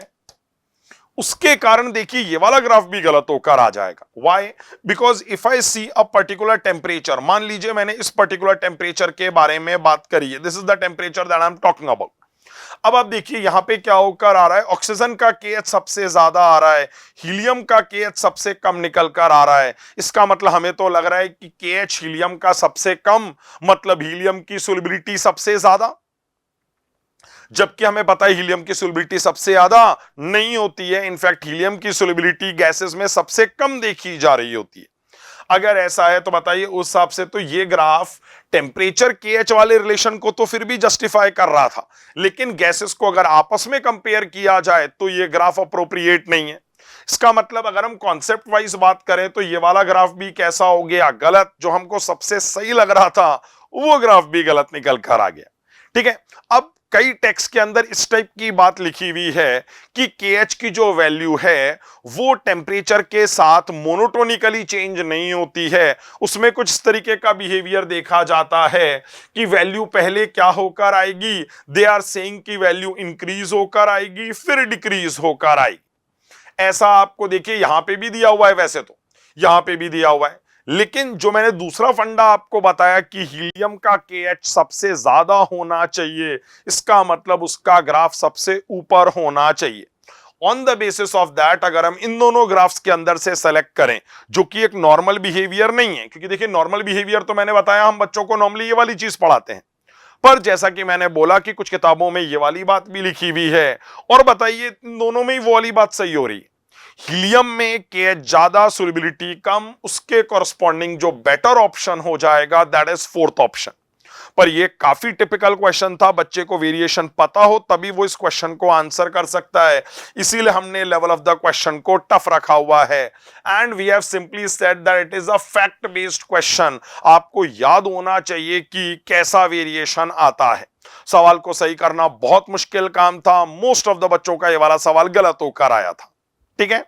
उसके कारण देखिए ये वाला ग्राफ भी गलत होकर आ जाएगा। Why? Because if I see a particular temperature, मान लीजिए मैंने इस पर्टिकुलर टेम्परेचर के बारे में बात करी है, this is the temperature that I am talking about. अब आप देखिए यहां पे क्या होकर आ रहा है, ऑक्सीजन का KH सबसे ज्यादा आ रहा है, हीलियम का KH सबसे कम निकल कर आ रहा है। इसका मतलब हमें तो लग रहा है कि KH हीलियम का सबसे कम, मतलब हीलियम की सोल्युबिलिटी सबसे ज्यादा, जबकि हमें पता है हीलियम की सोल्युबिलिटी सबसे ज्यादा नहीं होती है। इनफैक्ट हीलियम की सोल्युबिलिटी गैसेस में सबसे कम देखी जा रही होती है। अगर ऐसा है तो बताइए उस हिसाब से तो ये ग्राफ टेम्परेचर KH वाले रिलेशन को तो फिर भी जस्टिफाई कर रहा था, लेकिन गैसेस को अगर आपस में कंपेयर किया जाए तो ये ग्राफ अप्रोप्रिएट नहीं है। इसका मतलब अगर हम कॉन्सेप्ट वाइज बात करें तो ये वाला ग्राफ भी कैसा हो गया, गलत। जो हमको सबसे सही लग रहा था वो ग्राफ भी गलत निकल कर आ गया। ठीक है, अब कई टेक्स्ट के अंदर इस टाइप की बात लिखी हुई है कि KH की जो वैल्यू है वो टेम्परेचर के साथ मोनोटोनिकली चेंज नहीं होती है, उसमें कुछ इस तरीके का बिहेवियर देखा जाता है कि वैल्यू पहले क्या होकर आएगी, दे आर सेइंग कि वैल्यू इंक्रीज होकर आएगी फिर डिक्रीज होकर आएगी। ऐसा आपको देखिए यहां पे भी दिया हुआ है, वैसे तो यहां पे भी दिया हुआ है, लेकिन जो मैंने दूसरा फंडा आपको बताया कि हीलियम का KH सबसे ज्यादा होना चाहिए, इसका मतलब उसका ग्राफ सबसे ऊपर होना चाहिए। On the basis of that अगर हम इन दोनों ग्राफ्स के अंदर से सेलेक्ट करें, जो कि एक नॉर्मल बिहेवियर नहीं है, क्योंकि देखिए नॉर्मल बिहेवियर तो मैंने बताया हम बच्चों को नॉर्मली ये वाली चीज पढ़ाते हैं, पर जैसा कि मैंने बोला कि कुछ किताबों में ये वाली बात भी लिखी हुई है। और बताइए इन दोनों में ही वो वाली बात सही हो रही है। हीलियम में KH ज्यादा, सोल्युबिलिटी कम, उसके कॉरस्पॉन्डिंग जो बेटर ऑप्शन हो जाएगा दैट इज फोर्थ ऑप्शन। पर ये काफी टिपिकल क्वेश्चन था, बच्चे को वेरिएशन पता हो तभी वो इस क्वेश्चन को आंसर कर सकता है, इसीलिए हमने लेवल ऑफ द क्वेश्चन को टफ रखा हुआ है। And we have simply said that it is a fact based question. आपको याद होना चाहिए कि कैसा वेरिएशन आता है। सवाल को सही करना बहुत मुश्किल काम था, मोस्ट ऑफ द बच्चों का ये वाला सवाल गलत होकर आया था। ठीक है,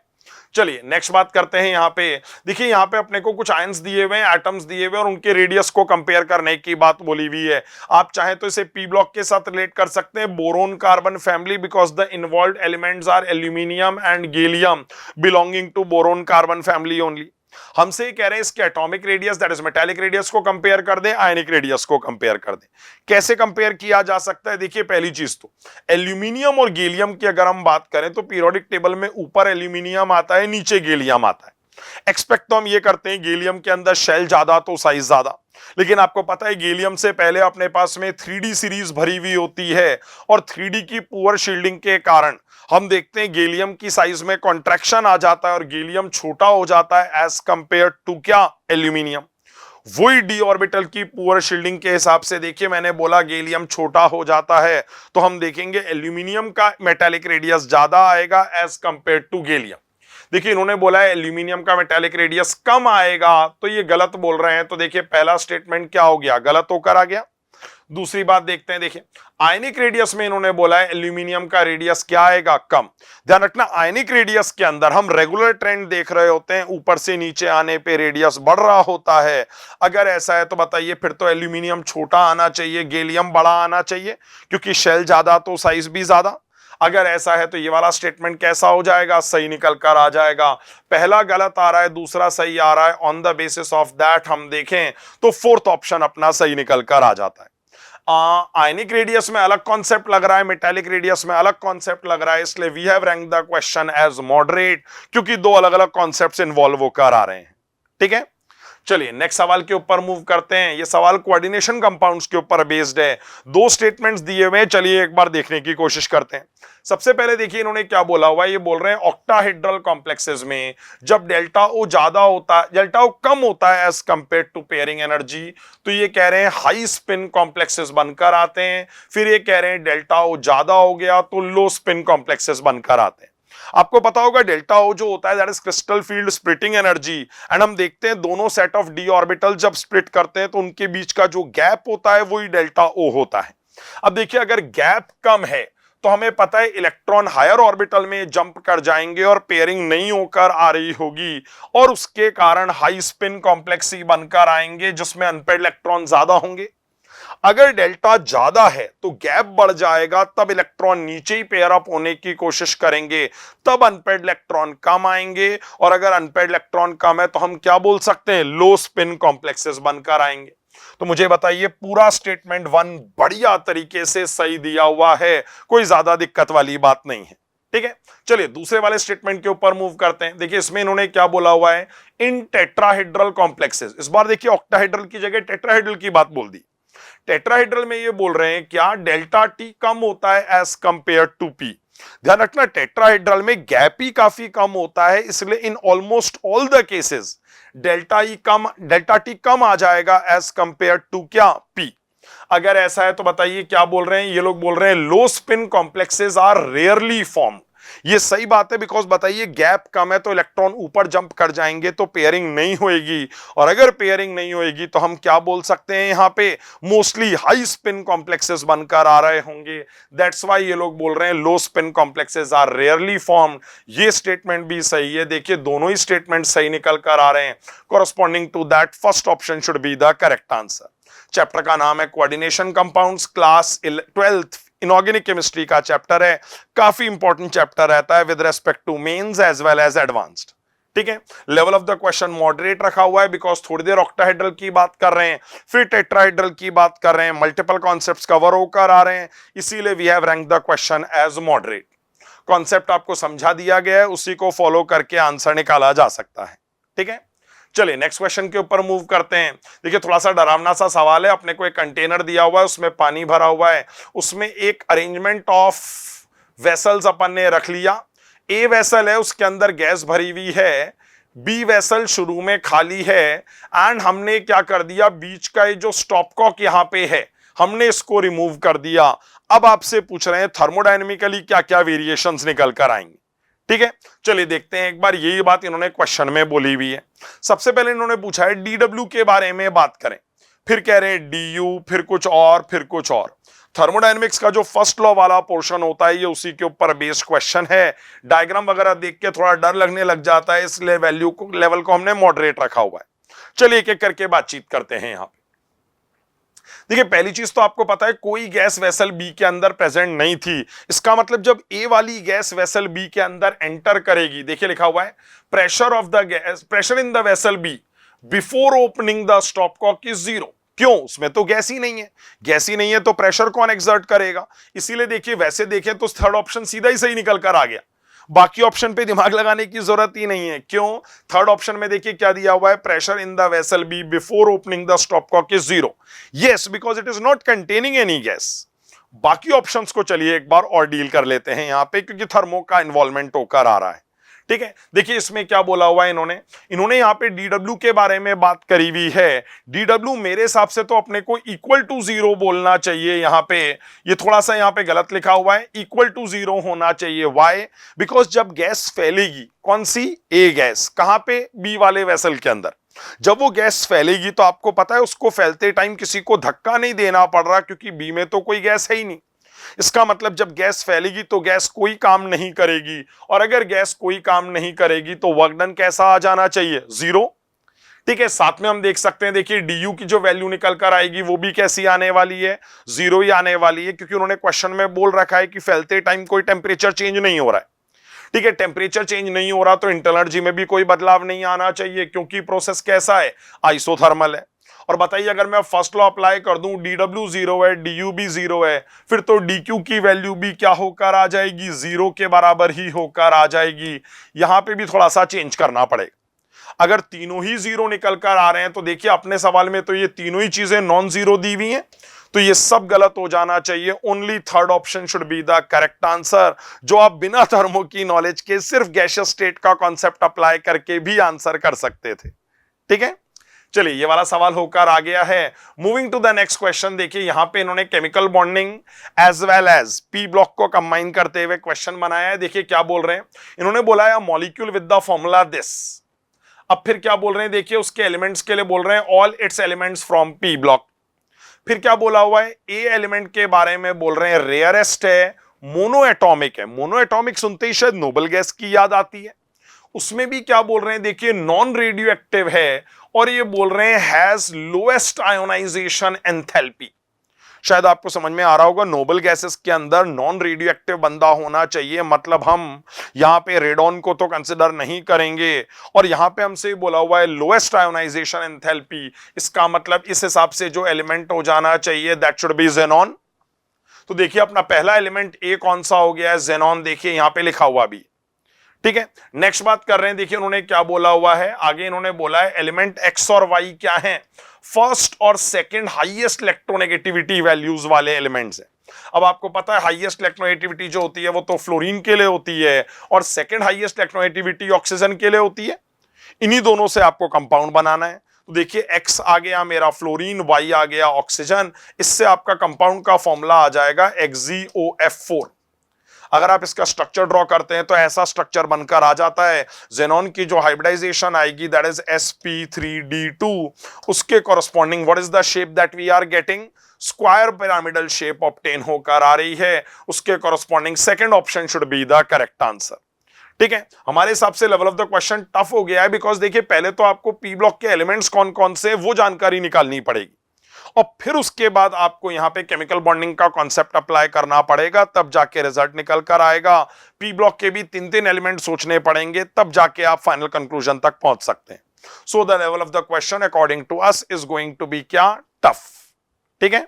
चलिए नेक्स्ट बात करते हैं। यहां पे देखिए, यहां पे अपने को कुछ आयंस दिए हुए हैं, एटम्स दिए हुए हैं और उनके रेडियस को कंपेयर करने की बात बोली हुई है। आप चाहे तो इसे पी ब्लॉक के साथ रिलेट कर सकते हैं, boron carbon family, because the involved elements are aluminium and gallium belonging to boron carbon family only. हमसे कह रहे हैं इसके atomic radius that is metallic radius को कंपेयर कर दें, आयनिक रेडियस को कंपेयर कर दें। कैसे कंपेयर किया जा सकता है, देखिए पहली चीज तो एल्यूमिनियम और गैलियम की अगर हम बात करें तो पीरियोडिक टेबल में ऊपर एल्यूमिनियम आता है, नीचे गैलियम आता है। एक्सपेक्ट तो हम ये करते हैं गैलियम के अंदर शेल ज्यादा तो साइज ज्यादा, लेकिन आपको पता है गैलियम से पहले अपने पास में 3D सीरीज भरी हुई होती है और 3D की पुअर शील्डिंग के कारण हम देखते हैं गैलियम की साइज में कॉन्ट्रैक्शन आ जाता है और गैलियम छोटा हो जाता है एज कंपेयर टू क्या, एल्यूमिनियम। वही डी ऑर्बिटल की पुअर शील्डिंग के हिसाब से देखिए, मैंने बोला गैलियम छोटा हो जाता है तो हम देखेंगे एल्यूमिनियम का मेटालिक रेडियस ज्यादा आएगा एज कंपेयर टू गैलियम। देखिए इन्होंने बोला है एल्यूमिनियम का मेटालिक रेडियस कम आएगा, तो ये गलत बोल रहे हैं। तो देखिए पहला स्टेटमेंट क्या हो गया, गलत होकर आ गया। दूसरी बात देखते हैं, देखिए आयनिक रेडियस में इन्होंने बोला है एल्यूमिनियम का रेडियस क्या आएगा, कम। ध्यान रखना आयनिक रेडियस के अंदर हम रेगुलर ट्रेंड देख रहे होते हैं, ऊपर से नीचे आने पे रेडियस बढ़ रहा होता है। अगर ऐसा है तो बताइए फिर तो एल्यूमिनियम छोटा आना चाहिए, गैलियम बड़ा आना चाहिए, क्योंकि शेल ज्यादा तो साइज भी ज्यादा। अगर ऐसा है तो ये वाला स्टेटमेंट कैसा हो जाएगा, सही निकल कर आ जाएगा। पहला गलत आ रहा है, दूसरा सही आ रहा है। On the basis of that हम देखें तो फोर्थ ऑप्शन अपना सही निकल कर आ जाता है। आयनिक रेडियस में अलग कॉन्सेप्ट लग रहा है, मेटालिक रेडियस में अलग कॉन्सेप्ट लग रहा है, इसलिए we have rank the question as moderate, क्योंकि दो अलग अलग कॉन्सेप्ट्स इन्वॉल्व होकर आ रहे हैं। ठीक है, चलिए नेक्स्ट सवाल के ऊपर मूव करते हैं। ये सवाल कोऑर्डिनेशन कंपाउंड्स के ऊपर बेस्ड है, दो स्टेटमेंट्स दिए हुए हैं, चलिए एक बार देखने की कोशिश करते हैं। सबसे पहले देखिए इन्होंने क्या बोला हुआ है, ये बोल रहे हैं ऑक्टाहेड्रल कॉम्प्लेक्सेस में जब डेल्टा ओ ज्यादा होता है, डेल्टा ओ कम होता है as compare to pairing energy, तो ये कह रहे हैं हाई स्पिन कॉम्प्लेक्सेस बनकर आते हैं। फिर ये कह रहे हैं डेल्टा ओ ज्यादा हो गया तो लो स्पिन कॉम्प्लेक्सेस बनकर आते हैं। आपको पता होगा डेल्टा ओ जो होता है that is crystal field splitting energy, and हम देखते हैं दोनों सेट ऑफ डी ऑर्बिटल जब स्प्लिट करते हैं तो उनके बीच का जो गैप होता है वही डेल्टा ओ होता है। अब देखिए अगर गैप कम है तो हमें पता है इलेक्ट्रॉन हायर ऑर्बिटल में जंप कर जाएंगे और पेयरिंग नहीं होकर आ रही होगी, और उसके कारण हाई स्पिन कॉम्प्लेक्स ही बनकर आएंगे जिसमें अनपेयर्ड इलेक्ट्रॉन ज्यादा होंगे। अगर डेल्टा ज्यादा है तो गैप बढ़ जाएगा, तब इलेक्ट्रॉन नीचे ही पेयर अप होने की कोशिश करेंगे, तब अनपेयर्ड इलेक्ट्रॉन कम आएंगे, और अगर अनपेयर्ड इलेक्ट्रॉन कम है तो हम क्या बोल सकते हैं, लो स्पिन कॉम्प्लेक्सेस बनकर आएंगे। तो मुझे बताइए पूरा स्टेटमेंट 1 बढ़िया तरीके से सही दिया हुआ है, कोई ज्यादा दिक्कत वाली बात नहीं है। ठीक है, चलिए दूसरे वाले स्टेटमेंट के ऊपर मूव करते हैं। देखिए इसमें इन्होंने क्या बोला हुआ है, इन टेट्राहेड्रल कॉम्प्लेक्सेस। इस बार देखिए ऑक्टाहेड्रल की जगह टेट्राहेड्रल की बात बोल दी। टेट्राहेड्रल में ये बोल रहे हैं क्या, डेल्टा टी कम होता है एज कंपेयर टू पी। ध्यान रखना टेट्राहेड्रल में गैप ही काफी कम होता है, इसलिए in almost all the cases delta T कम आ जाएगा एज कंपेयर टू क्या, पी। अगर ऐसा है तो बताइए क्या बोल रहे हैं, ये लोग बोल रहे हैं low spin complexes are rarely form. ये सही बात है, बिकॉज बताइए गैप कम है तो इलेक्ट्रॉन ऊपर जंप कर जाएंगे तो पेयरिंग नहीं होएगी, और अगर पेयरिंग नहीं होएगी तो हम क्या बोल सकते हैं, यहां पे मोस्टली हाई स्पिन कॉम्प्लेक्सेस बनकर आ रहे होंगे। दैट्स व्हाई ये लोग बोल रहे हैं low spin complexes are rarely form. ये स्टेटमेंट भी सही है, देखिए दोनों ही स्टेटमेंट सही निकल कर आ रहे हैं। Corresponding to that first option should be the correct answer. Chapter का नाम है coordination compounds, class 12th inorganic chemistry का चैप्टर है। काफी इंपॉर्टेंट चैप्टर रहता है with respect to Mains as well as advanced. ठीक है, level of the question moderate रखा हुआ है, बिकॉज थोड़ी देर ऑक्टाहेड्रल की बात कर रहे हैं, फिर टेट्राहेड्रल की बात कर रहे हैं, मल्टीपल कॉन्सेप्ट्स कवर होकर आ रहे हैं, इसीलिए we have rank the question as moderate. Concept आपको समझा दिया गया है, उसी को फॉलो करके आंसर निकाला जा सकता है। ठीक है, चलिए नेक्स्ट क्वेश्चन के ऊपर मूव करते हैं। देखिए थोड़ा सा डरावना सा सवाल है, अपने को एक कंटेनर दिया हुआ है, उसमें पानी भरा हुआ है, उसमें एक अरेंजमेंट ऑफ वेसल्स अपन ने रख लिया। ए वेसल है, उसके अंदर गैस भरी हुई है, बी वेसल शुरू में खाली है, एंड हमने क्या कर दिया, बीच का ये जो स्टॉपकॉक यहां पे है हमने इसको रिमूव कर दिया। अब आपसे पूछ रहे हैं थर्मोडायनेमिकली क्या क्या वेरिएशंस निकल कर आएंगे। ठीक है, चलिए देखते हैं एक बार, यही बात इन्होंने क्वेश्चन में बोली हुई है। सबसे पहले इन्होंने पूछा है डीडब्ल्यू के बारे में बात करें, फिर कह रहे हैं डीयू, फिर कुछ और, फिर कुछ और। थर्मोडायनेमिक्स का जो फर्स्ट लॉ वाला पोर्शन होता है ये उसी के ऊपर बेस्ड क्वेश्चन है। डायग्राम वगैरह देख के थोड़ा डर लगने लग जाता है, इसलिए वैल्यू को लेवल को हमने मॉडरेट रखा हुआ है। चलिए एक एक करके बातचीत करते हैं यहां पे। देखिए पहली चीज तो आपको पता है कोई गैस वेसल बी के अंदर प्रेजेंट नहीं थी। इसका मतलब जब ए वाली गैस वेसल बी के अंदर एंटर करेगी, देखिए लिखा हुआ है pressure of the gas, pressure in the vessel B before opening the stopcock is 0। क्यों, उसमें तो गैस ही नहीं है, गैस ही नहीं है तो प्रेशर कौन एक्सर्ट करेगा। इसीलिए देखिए वैसे देखें तो थर्ड ऑप्शन सीधा ही सही निकल कर आ गया। बाकी ऑप्शन पे दिमाग लगाने की जरूरत ही नहीं है। क्यों? थर्ड ऑप्शन में देखिए क्या दिया हुआ है, pressure in the vessel B before opening the stop cock is 0। Yes, because it is not containing any gas. बाकी ऑप्शंस को चलिए एक बार और डील कर लेते हैं यहां पे, क्योंकि थर्मो का इन्वॉल्वमेंट होकर आ रहा है। ठीक है, देखिए इसमें क्या बोला हुआ है इन्होंने यहां पे डीडब्ल्यू के बारे में बात करी हुई है। डीडब्ल्यू मेरे हिसाब से तो अपने को इक्वल टू 0 बोलना चाहिए यहां पे। ये थोड़ा सा यहां पे गलत लिखा हुआ है, इक्वल टू 0 होना चाहिए। व्हाई? बिकॉज जब गैस फैलेगी, कौन सी? ए गैस, कहां पे? बी वाले वेसल के अंदर। जब वो गैस फैलेगी तो आपको पता है उसको फैलते टाइम किसी को धक्का नहीं देना पड़ रहा, क्योंकि बी में तो कोई गैस है ही नहीं। इसका मतलब जब गैस फैलेगी तो गैस कोई काम नहीं करेगी, और अगर गैस कोई काम नहीं करेगी तो वर्क डन कैसा आ जाना चाहिए? 0। ठीक है, साथ में हम देख सकते हैं, देखिए डी की जो वैल्यू निकल कर आएगी वो भी कैसी आने वाली है? 0 ही आने वाली है, क्योंकि उन्होंने क्वेश्चन में बोल रखा है कि फैलते टाइम कोई टेम्परेचर चेंज नहीं हो रहा है। ठीक है, टेम्परेचर चेंज नहीं हो रहा तो इंटरनल एनर्जी में भी कोई बदलाव नहीं आना चाहिए, क्योंकि प्रोसेस कैसा है? आइसोथर्मल है। और बताइए, अगर मैं फर्स्ट लॉ अप्लाई कर दूं, DW 0 है, DU भी 0 है, फिर तो DQ की वैल्यू भी क्या होकर आ जाएगी? 0 के बराबर ही होकर आ जाएगी। यहां पे भी थोड़ा सा चेंज करना पड़ेगा। अगर तीनों ही 0 निकल कर आ रहे हैं तो देखिए अपने सवाल में तो ये तीनों ही चीजें नॉन जीरो दी हुई हैं, तो ये सब गलत हो जाना चाहिए। Only third option should be the correct answer, जो आप बिना थर्मो की नॉलेज के सिर्फ गैसियस स्टेट का कॉन्सेप्ट अप्लाई करके भी आंसर कर सकते थे। ठीक है, चलिए ये वाला सवाल होकर आ गया है। Moving to the next question, देखिए यहां पे इन्होंने chemical bonding as well as P block को कंबाइन करते हुए क्वेश्चन बनाया है। देखिए क्या बोल रहे हैं, इन्होंने बोला है molecule with the formula this. अब फिर क्या बोल रहे हैं, देखिए उसके एलिमेंट्स के लिए बोल रहे हैं all it's elements from P block. फिर क्या बोला हुआ है, ए एलिमेंट के बारे में बोल रहे हैं रेयरेस्ट है, मोनो एटॉमिक है। मोनो एटॉमिक सुनते ही शायद नोबल गैस की याद आती है। उसमें भी क्या बोल रहे हैं, देखिए नॉन रेडियो एक्टिव है, और ये बोल रहे हैं हैज लोएस्ट आयोनाइजेशन एंथैल्पी। शायद आपको समझ में आ रहा होगा, नोबल गैसेस के अंदर नॉन रेडियो एक्टिव बंदा होना चाहिए, मतलब हम यहां पे रेडॉन को तो कंसिडर नहीं करेंगे, और यहां पे हमसे बोला हुआ है लोएस्ट आयोनाइजेशन एंथैल्पी। इसका मतलब इस हिसाब से जो एलिमेंट हो जाना चाहिए दैट शुड बी जेनॉन। तो देखिए अपना पहला एलिमेंट ए कौन सा हो गया है? जेनॉन। देखिए यहां पे लिखा हुआ भी। ठीक है, नेक्स्ट बात कर रहे हैं, देखिए उन्होंने क्या बोला हुआ है आगे। इन्होंने बोला है एलिमेंट एक्स और वाई क्या है? फर्स्ट और सेकंड हाईएस्ट इलेक्ट्रोनेगेटिविटी वैल्यूज वाले एलिमेंट्स हैं। अब आपको पता है हाईएस्ट इलेक्ट्रोनेगेटिविटी जो होती है वो तो फ्लोरीन के लिए होती है, और सेकंड हाईएस्ट इलेक्ट्रोनेगेटिविटी ऑक्सीजन के लिए होती है। इन्हीं दोनों से आपको कंपाउंड बनाना है। तो देखिए एक्स आ गया मेरा फ्लोरीन, वाई आ गया ऑक्सीजन। इससे आपका कंपाउंड का फॉर्मूला आ जाएगा XgOF4। अगर आप इसका स्ट्रक्चर ड्रॉ करते हैं तो ऐसा स्ट्रक्चर बनकर आ जाता है। जेनॉन की जो हाइब्रिडाइजेशन आएगी दैट इज sp3d2, उसके corresponding what is the shape that we are getting? Square pyramidal shape obtain होकर आ रही है। उसके corresponding second option should be the correct answer. ठीक है, हमारे हिसाब से level of the question tough हो गया है, बिकॉज देखिए पहले तो आपको पी ब्लॉक के एलिमेंट्स कौन कौन से वो जानकारी निकालनी पड़ेगी, और फिर उसके बाद आपको यहां पे केमिकल बॉन्डिंग का कॉन्सेप्ट अप्लाई करना पड़ेगा, तब जाके रिजल्ट निकल कर आएगा। पी ब्लॉक के भी 3-3 एलिमेंट सोचने पड़ेंगे, तब जाके आप फाइनल कंक्लूजन तक पहुंच सकते हैं। So the level of the question according to us is going to be क्या? टफ। ठीक है,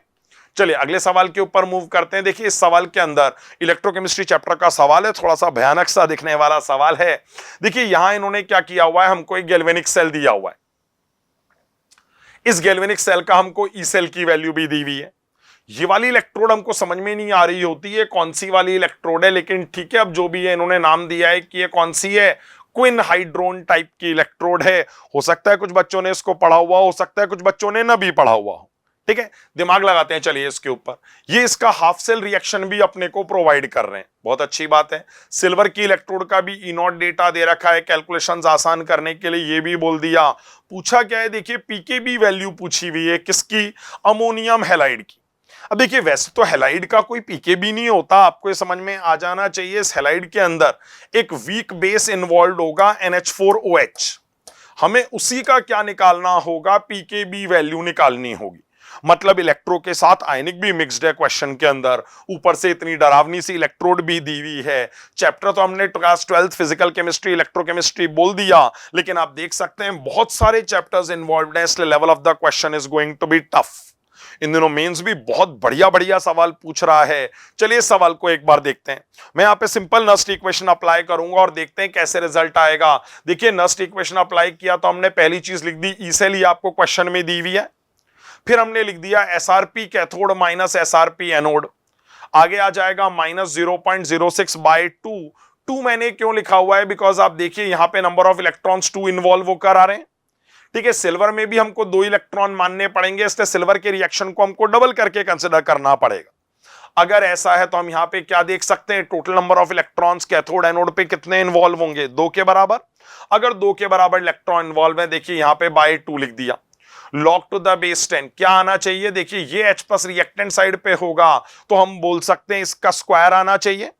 चलिए अगले सवाल के ऊपर मूव करते हैं। देखिए इस सवाल के अंदर इलेक्ट्रोकेमिस्ट्री चैप्टर का सवाल है, थोड़ा सा भयानक सा दिखने वाला सवाल है। देखिए यहां इन्होंने क्या किया हुआ है, हमको एक गैल्वेनिक सेल दिया हुआ है। इस गैल्वेनिक सेल का हमको ई सेल की वैल्यू भी दी हुई है। ये वाली इलेक्ट्रोड हमको समझ में नहीं आ रही होती है कौन सी वाली इलेक्ट्रोड है, लेकिन ठीक है अब जो भी है इन्होंने नाम दिया है कि ये कौन सी है, क्विन हाइड्रोन टाइप की इलेक्ट्रोड है। हो सकता है कुछ बच्चों ने इसको पढ़ा हुआ, हो सकता है कुछ बच्चों ने न भी पढ़ा हुआ हो। ठीक है, दिमाग लगाते हैं चलिए इसके ऊपर। ये इसका हाफ सेल रिएक्शन भी अपने को प्रोवाइड कर रहे हैं, बहुत अच्छी बात है। सिल्वर की इलेक्ट्रोड का भी ई0 डेटा दे रखा है, कैलकुलेशंस आसान करने के लिए ये भी बोल दिया। पूछा क्या है, देखिए पीकेबी वैल्यू पूछी हुई है, किसकी? अमोनियम हैलाइड की। अब देखिए वैसे तो हैलाइड का कोई पीकेबी नहीं होता, आपको ये समझ में आ जाना चाहिए। इस हैलाइड के अंदर एक वीक बेस इन्वॉल्व होगा NH4OH, हमें उसी का क्या निकालना होगा? पीकेबी वैल्यू निकालनी होगी। मतलब इलेक्ट्रो के साथ आयनिक भी मिक्स्ड है क्वेश्चन के अंदर, ऊपर से इतनी डरावनी सी इलेक्ट्रोड भी दी हुई है। चैप्टर तो हमने class 12th physical chemistry electrochemistry बोल दिया, लेकिन आप देख सकते हैं बहुत सारे चैप्टर्स इन्वॉल्वड हैं, इसलिए level of the question is going to be tough. इन दिनों मेंस भी बहुत बढ़िया बढ़िया सवाल पूछ रहा है। चलिए इस सवाल को एक बार देखते हैं। मैं यहाँ पे सिंपल नस्ट इक्वेशन अप्लाई करूंगा और देखते हैं कैसे रिजल्ट आएगा। देखिए नस्ट इक्वेशन अप्लाई किया तो हमने पहली चीज लिख दी, ई सेल, ये आपको क्वेश्चन में दी हुई है। फिर हमने लिख दिया SRP cathode minus SRP anode, आगे आ जाएगा माइनस 0.06 बाय 2 मैंने क्यों लिखा हुआ है, बिकॉज आप देखिए यहां पे नंबर ऑफ इलेक्ट्रॉन्स 2 इन्वॉल्व होकर आ रहे हैं। ठीक है, सिल्वर में भी हमको 2 इलेक्ट्रॉन मानने पड़ेंगे, इसलिए सिल्वर के रिएक्शन को हमको डबल करके कंसिडर करना पड़ेगा। अगर ऐसा है तो हम यहां पे क्या देख सकते हैं, total number of electrons cathode anode पे कितने इन्वॉल्व होंगे, 2 के बराबर। अगर 2 के बराबर इलेक्ट्रॉन इन्वॉल्व है, देखिए यहां पे बाय 2 लिख दिया। log टू द बेस 10 क्या आना चाहिए, देखिए ये H प्लस रिएक्टेंट साइड पे होगा तो हम बोल सकते हैं इसका स्क्वायर आना चाहिए,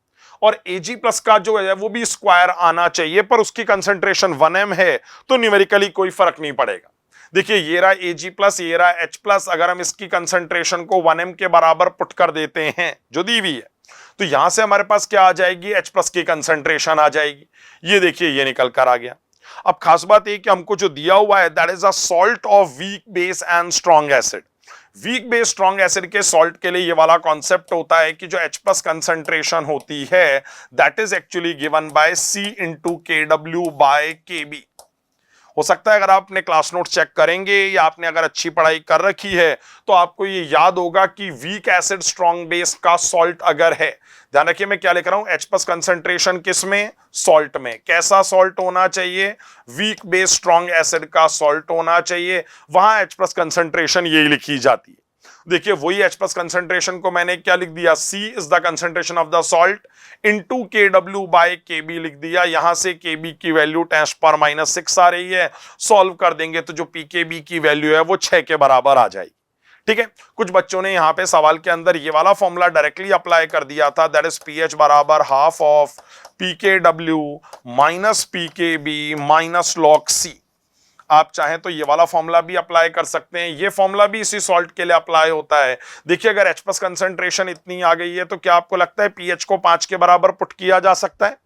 और Ag प्लस का जो है वो भी स्क्वायर आना चाहिए, पर उसकी कंसंट्रेशन 1m है तो न्यूमेरिकली कोई फर्क नहीं पड़ेगा। देखिए ये रहा Ag प्लस, ये रहा H प्लस, अगर हम इसकी कंसंट्रेशन को 1m के बराबर पुट कर देते हैं जो दी हुई है, तो यहां से हमारे पास क्या आ जाएगी, H प्लस की कंसंट्रेशन आ जाएगी। ये देखिए ये निकल कर आ गया। अब खास बात ये कि हमको जो दिया हुआ है that is a salt of weak base and strong acid. Weak base strong acid के सॉल्ट के लिए ये वाला कॉन्सेप्ट होता है कि जो H प्लस कंसंट्रेशन होती है that is actually given by C into KW by KB। हो सकता है अगर आप अपने क्लास नोट चेक करेंगे या आपने अगर अच्छी पढ़ाई कर रखी है तो आपको ये याद होगा कि वीक एसिड स्ट्रॉन्ग बेस का सॉल्ट अगर है, ध्यान रखिए मैं क्या लिख रहा हूं, H प्लस कंसंट्रेशन किस में, सॉल्ट में। कैसा सॉल्ट होना चाहिए, वीक बेस स्ट्रॉन्ग एसिड का सॉल्ट होना चाहिए, वहां H प्लस कंसंट्रेशन यही लिखी जाती है। देखिए वही H प्लस कंसंट्रेशन को मैंने क्या लिख दिया, C is the concentration of the salt into KW by KB लिख दिया। यहां से KB की वैल्यू 10⁻⁻6 आ रही है, सॉल्व कर देंगे तो जो PKB की वैल्यू है वो 6 के बराबर आ जाएगी। ठीक है, कुछ बच्चों ने यहां पे सवाल के अंदर ये वाला फॉर्मूला डायरेक्टली अप्लाई कर दिया था, दैट इज पीएच बराबर half of PKW minus PKB minus log C। आप चाहें तो ये वाला फॉर्मूला भी अप्लाई कर सकते हैं, ये फॉर्मूला भी इसी सॉल्ट के लिए अप्लाई होता है। देखिए अगर H प्लस कंसंट्रेशन इतनी आ गई है तो क्या आपको लगता है पीएच को 5 के बराबर पुट किया जा सकता है।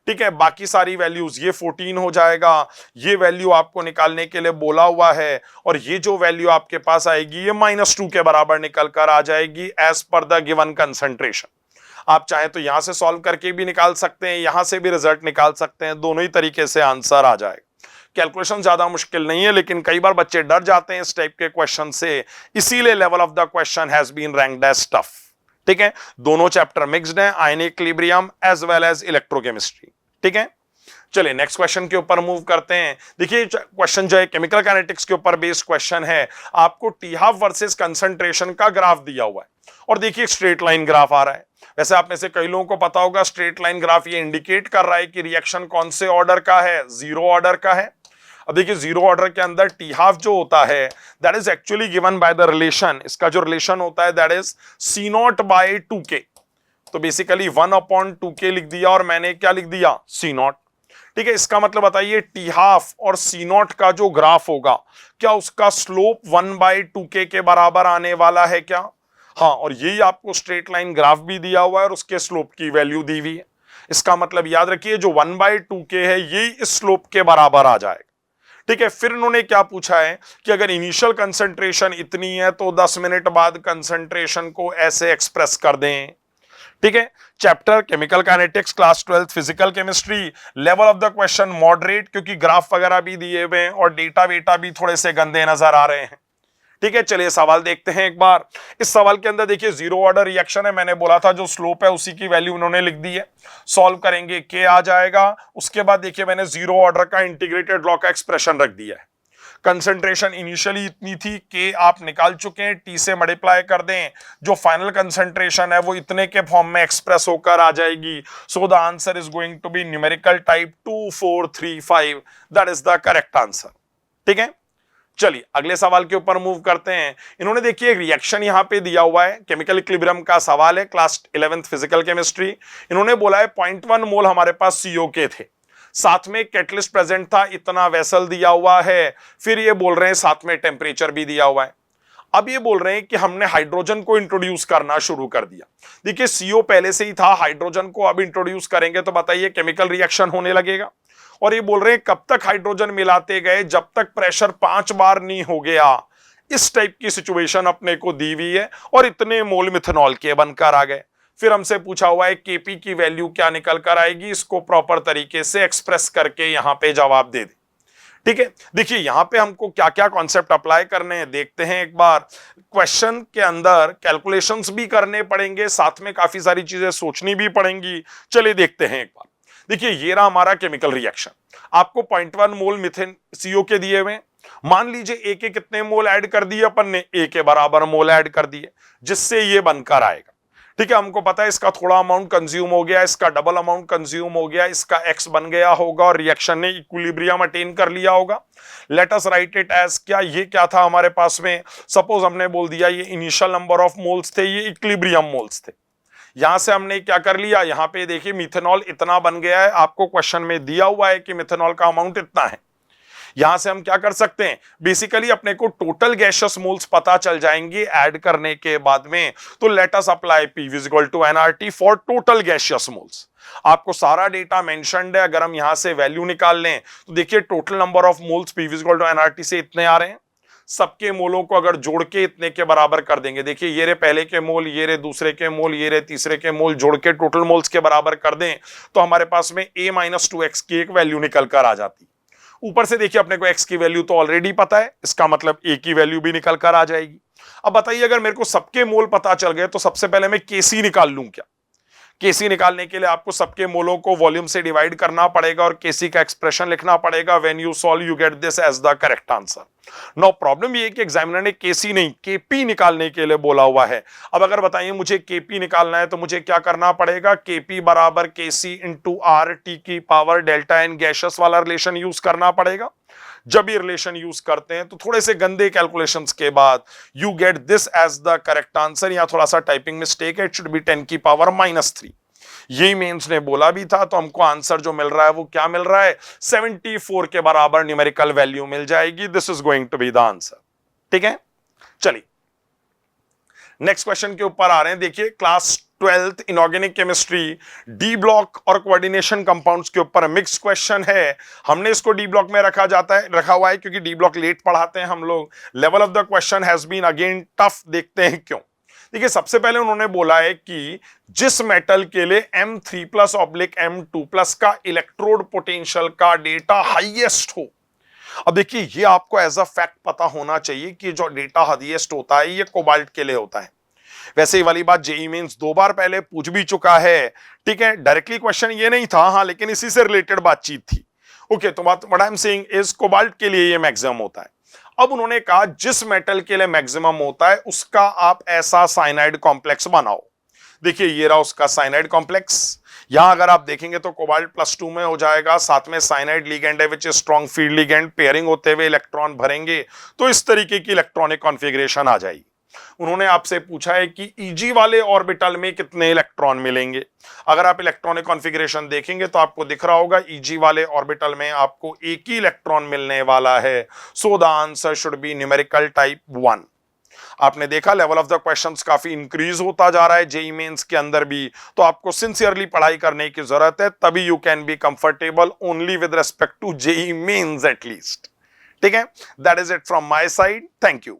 ठीक है, बाकी सारी वैल्यूज, ये 14 हो जाएगा, ये वैल्यू आपको निकालने के लिए बोला हुआ है, और ये जो वैल्यू आपके पास आएगी ये -2 के बराबर निकल कर आ जाएगी as per the given concentration. आप चाहें तो यहां से सॉल्व करके भी निकाल सकते हैं, यहां से भी रिजल्ट निकाल सकते हैं, दोनों ही तरीके से आंसर आ जाएगा। कैलकुलेशन ज्यादा मुश्किल नहीं है, लेकिन कई बार बच्चे डर जाते हैं इस टाइप के क्वेश्चन से, इसीलिए level of the question has been ranked as tough. ठीक है, दोनों चैप्टर मिक्स्ड हैं, ionic equilibrium as well as electrochemistry. ठीक है, चलिए नेक्स्ट क्वेश्चन के ऊपर मूव करते हैं। देखिए क्वेश्चन जो है केमिकल काइनेटिक्स के ऊपर बेस्ड क्वेश्चन है। आपको टी हाफ वर्सेस कंसंट्रेशन का ग्राफ दिया हुआ है, और देखिए स्ट्रेट लाइन ग्राफ आ रहा है। वैसे आप में से कई लोगों को पता होगा स्ट्रेट लाइन ग्राफ ये इंडिकेट कर रहा है कि रिएक्शन कौन से ऑर्डर का है, 0 ऑर्डर का है। अब देखिए 0 ऑर्डर के अंदर टी हाफ जो होता है that is actually given by the relation, इसका जो रिलेशन होता है that is C0 bye 2K। तो बेसिकली 1/2K लिख दिया और मैंने क्या लिख दिया, C0। ठीक है, इसका मतलब बताइए टी हाफ और C0 का जो ग्राफ होगा क्या उसका स्लोप 1/2K के बराबर आने वाला है क्या। हाँ, और यही आपको स्ट्रेट लाइन ग्राफ भी दिया हुआ है और उसके स्लोप की वैल्यू दी हुई है। इसका मतलब याद रखिए जो 1/2K है यही इस स्लोप के बराबर आ जाएगा। ठीक है, फिर इन्होंने क्या पूछा है कि अगर इनिशियल कंसंट्रेशन इतनी है तो 10 मिनट बाद कंसंट्रेशन को ऐसे एक्सप्रेस कर दें। ठीक है, chapter chemical kinetics class 12 physical chemistry, level of the question moderate, क्योंकि ग्राफ वगैरह भी दिए हुए हैं और डेटा वेटा भी थोड़े से गंदे नजर आ रहे हैं। ठीक है, चलिए सवाल देखते हैं एक बार। इस सवाल के अंदर देखिए 0 ऑर्डर रिएक्शन है, मैंने बोला था जो स्लोप है उसी की वैल्यू उन्होंने लिख दी है। सॉल्व करेंगे K आ जाएगा, उसके बाद देखिए मैंने 0 ऑर्डर का इंटीग्रेटेड लॉ का एक्सप्रेशन रख दिया है। कंसंट्रेशन इनिशियली इतनी थी, K आप निकाल चुके हैं, T से मल्टीप्लाई कर दें, जो फाइनल कंसंट्रेशन है वो इतने के फॉर्म में एक्सप्रेस होकर आ जाएगी। So the answer is going to be numerical type 2435, that is the correct answer. ठीक है, चलिए अगले सवाल के ऊपर मूव करते हैं। इन्होंने देखिए एक रिएक्शन यहां पे दिया हुआ है, केमिकल इक्विलिब्रियम का सवाल है, क्लास 11th फिजिकल केमिस्ट्री। इन्होंने बोला है 0.1 मोल हमारे पास CO के थे, साथ में कैटलिस्ट प्रेजेंट था, इतना वेसल दिया हुआ है, फिर ये बोल रहे हैं साथ में टेम्परेचर भी दिया हुआ है। अब ये बोल रहे हैं कि हमने हाइड्रोजन को इंट्रोड्यूस करना शुरू कर दिया। देखिए CO पहले से ही था, हाइड्रोजन को अब इंट्रोड्यूस करेंगे तो बताइए केमिकल रिएक्शन होने लगेगा। और ये बोल रहे हैं कब तक हाइड्रोजन मिलाते गए, जब तक प्रेशर 5 बार नहीं हो गया। इस टाइप की सिचुएशन अपने को दी हुई है और इतने मोल मिथेनॉल के बनकर आ गए। फिर हमसे पूछा हुआ है केपी की वैल्यू क्या निकल कर आएगी, इसको प्रॉपर तरीके से एक्सप्रेस करके यहां पे जवाब दे दे। ठीक है, देखिए यहां पे हमको क्या क्या कॉन्सेप्ट अप्लाई करने हैं देखते हैं एक बार। क्वेश्चन के अंदर कैलकुलेशंस भी करने पड़ेंगे, साथ में काफी सारी चीजें सोचनी भी पड़ेंगी। चलिए देखते हैं एक बार। देखिए ये रहा हमारा केमिकल रिएक्शन, आपको 0.1 मोल मिथेन सीओ के दिए हुए। मान लीजिए ए के कितने मोल ऐड कर दिए अपन ने, ए के बराबर मोल ऐड कर दिए, जिससे ये बनकर आएगा। ठीक है, हमको पता है इसका थोड़ा अमाउंट कंज्यूम हो गया, इसका डबल अमाउंट कंज्यूम हो गया, इसका एक्स बन गया होगा और रिएक्शन ने इक्विलिब्रियम अटेन कर लिया होगा। Let us write it as, क्या ये क्या था हमारे पास में, सपोज हमने बोल दिया ये इनिशियल नंबर ऑफ मोल्स थे, ये इक्विलिब्रियम मोल्स थे। यहां से हमने क्या कर लिया, यहां पे देखिए मिथेनॉल इतना बन गया है, आपको क्वेश्चन में दिया हुआ है कि मिथेनॉल का अमाउंट इतना है। यहां से हम क्या कर सकते हैं, बेसिकली अपने को टोटल गैसियस मोल्स पता चल जाएंगे ऐड करने के बाद में। तो let us apply P equal to nRT for total gaseous moles. आपको सारा डेटा मेंशन्ड है, अगर हम यहां से वैल्यू निकाल लें तो देखिए total number of moles P equal to nRT से इतने आ रहे हैं। सबके मोलों को अगर जोड़ के इतने के बराबर कर देंगे, देखिए ये रे पहले के मोल, ये रे दूसरे के मोल, ये रे तीसरे के मोल, जोड़ के टोटल मोल्स के बराबर कर दें तो हमारे पास में A-2x की एक वैल्यू निकल कर आ जाती। ऊपर से देखिए अपने को x की वैल्यू तो ऑलरेडी पता है, इसका मतलब a की वैल्यू भी निकल कर आ जाएगी। अब बताइए अगर मेरे को सबके मोल पता चल गए तो सबसे पहले मैं Kc निकाल लूं क्या? Kc निकालने के लिए आपको सबके मोलों को वॉल्यूम से डिवाइड करना पड़ेगा और Kc का एक्सप्रेशन लिखना पड़ेगा। When you solve you get this as the correct answer. No problem ये है कि एग्जामिनर ने Kc नहीं Kp निकालने के लिए बोला हुआ है। अब अगर बताइए मुझे Kp निकालना है तो मुझे क्या करना पड़ेगा, Kp बराबर Kc इंटू आर टी की पावर डेल्टा एन गैसियस वाला रिलेशन यूज करना पड़ेगा। जब ये रिलेशन यूज करते हैं तो थोड़े से गंदे कैलकुलेशंस के बाद you get this as the correct answer. या थोड़ा सा टाइपिंग मिस्टेक है, इट शुड बी 10 की पावर -3। यही मेंस ने बोला भी था, तो हमको आंसर जो मिल रहा है वो क्या मिल रहा है, 74 के बराबर न्यूमेरिकल वैल्यू मिल जाएगी। This is going to be the answer. ठीक है, चलिए नेक्स्ट क्वेश्चन के ऊपर आ रहे हैं। देखिए class 12th inorganic chemistry D block और कोऑर्डिनेशन कंपाउंड्स के ऊपर मिक्स क्वेश्चन है। हमने इसको डी ब्लॉक में रखा हुआ है क्योंकि डी ब्लॉक लेट पढ़ाते हैं हम लोग। Level of the question has been again tough. देखते हैं क्यों। देखिए सबसे पहले उन्होंने बोला है कि जिस मेटल के लिए M3+/M2+ का इलेक्ट्रोड पोटेंशियल का डेटा हाईएस्ट हो। अब देखिए ये आपको एज अ फैक्ट पता होना चाहिए कि जो डेटा हाईएस्ट होता है ये कोबाल्ट के लिए होता है। वैसे ही वाली बात जेईई मेंस 2 बार पहले पूछ भी चुका है। ठीक है, डायरेक्टली क्वेश्चन ये नहीं था, हाँ, लेकिन इसी से रिलेटेड बातचीत थी। ओके, तो what I am saying is cobalt के लिए ये मैक्सिमम होता है। अब उन्होंने कहा जिस मेटल के लिए मैक्सिमम होता है उसका आप ऐसा साइनाइड कॉम्प्लेक्स बनाओ। देखिए ये रहा उसका साइनाइड कॉम्प्लेक्स। यहां अगर आप देखेंगे तो कोबाल्ट +2 में हो जाएगा, साथ में साइनाइड लिगेंड है which is strong field ligand, pairing होते हुए इलेक्ट्रॉन भरेंगे तो इस तरीके की इलेक्ट्रॉनिक कॉन्फ़िगरेशन आ जाएगी। उन्होंने आपसे पूछा है कि Eg वाले ऑर्बिटल में कितने इलेक्ट्रॉन मिलेंगे। अगर आप इलेक्ट्रॉनिक कॉन्फ़िगरेशन देखेंगे तो आपको दिख रहा होगा Eg वाले ऑर्बिटल में आपको एक ही इलेक्ट्रॉन मिलने वाला है। सो the answer should be numerical type 1। आपने देखा लेवल ऑफ द क्वेश्चंस काफी इंक्रीज होता जा रहा है जेईई मेंस के अंदर भी, तो आपको सिंसियरली पढ़ाई करने की जरूरत है, तभी you can be comfortable only with respect to JEE Mains at least. ठीक है, that is it from my side. Thank you.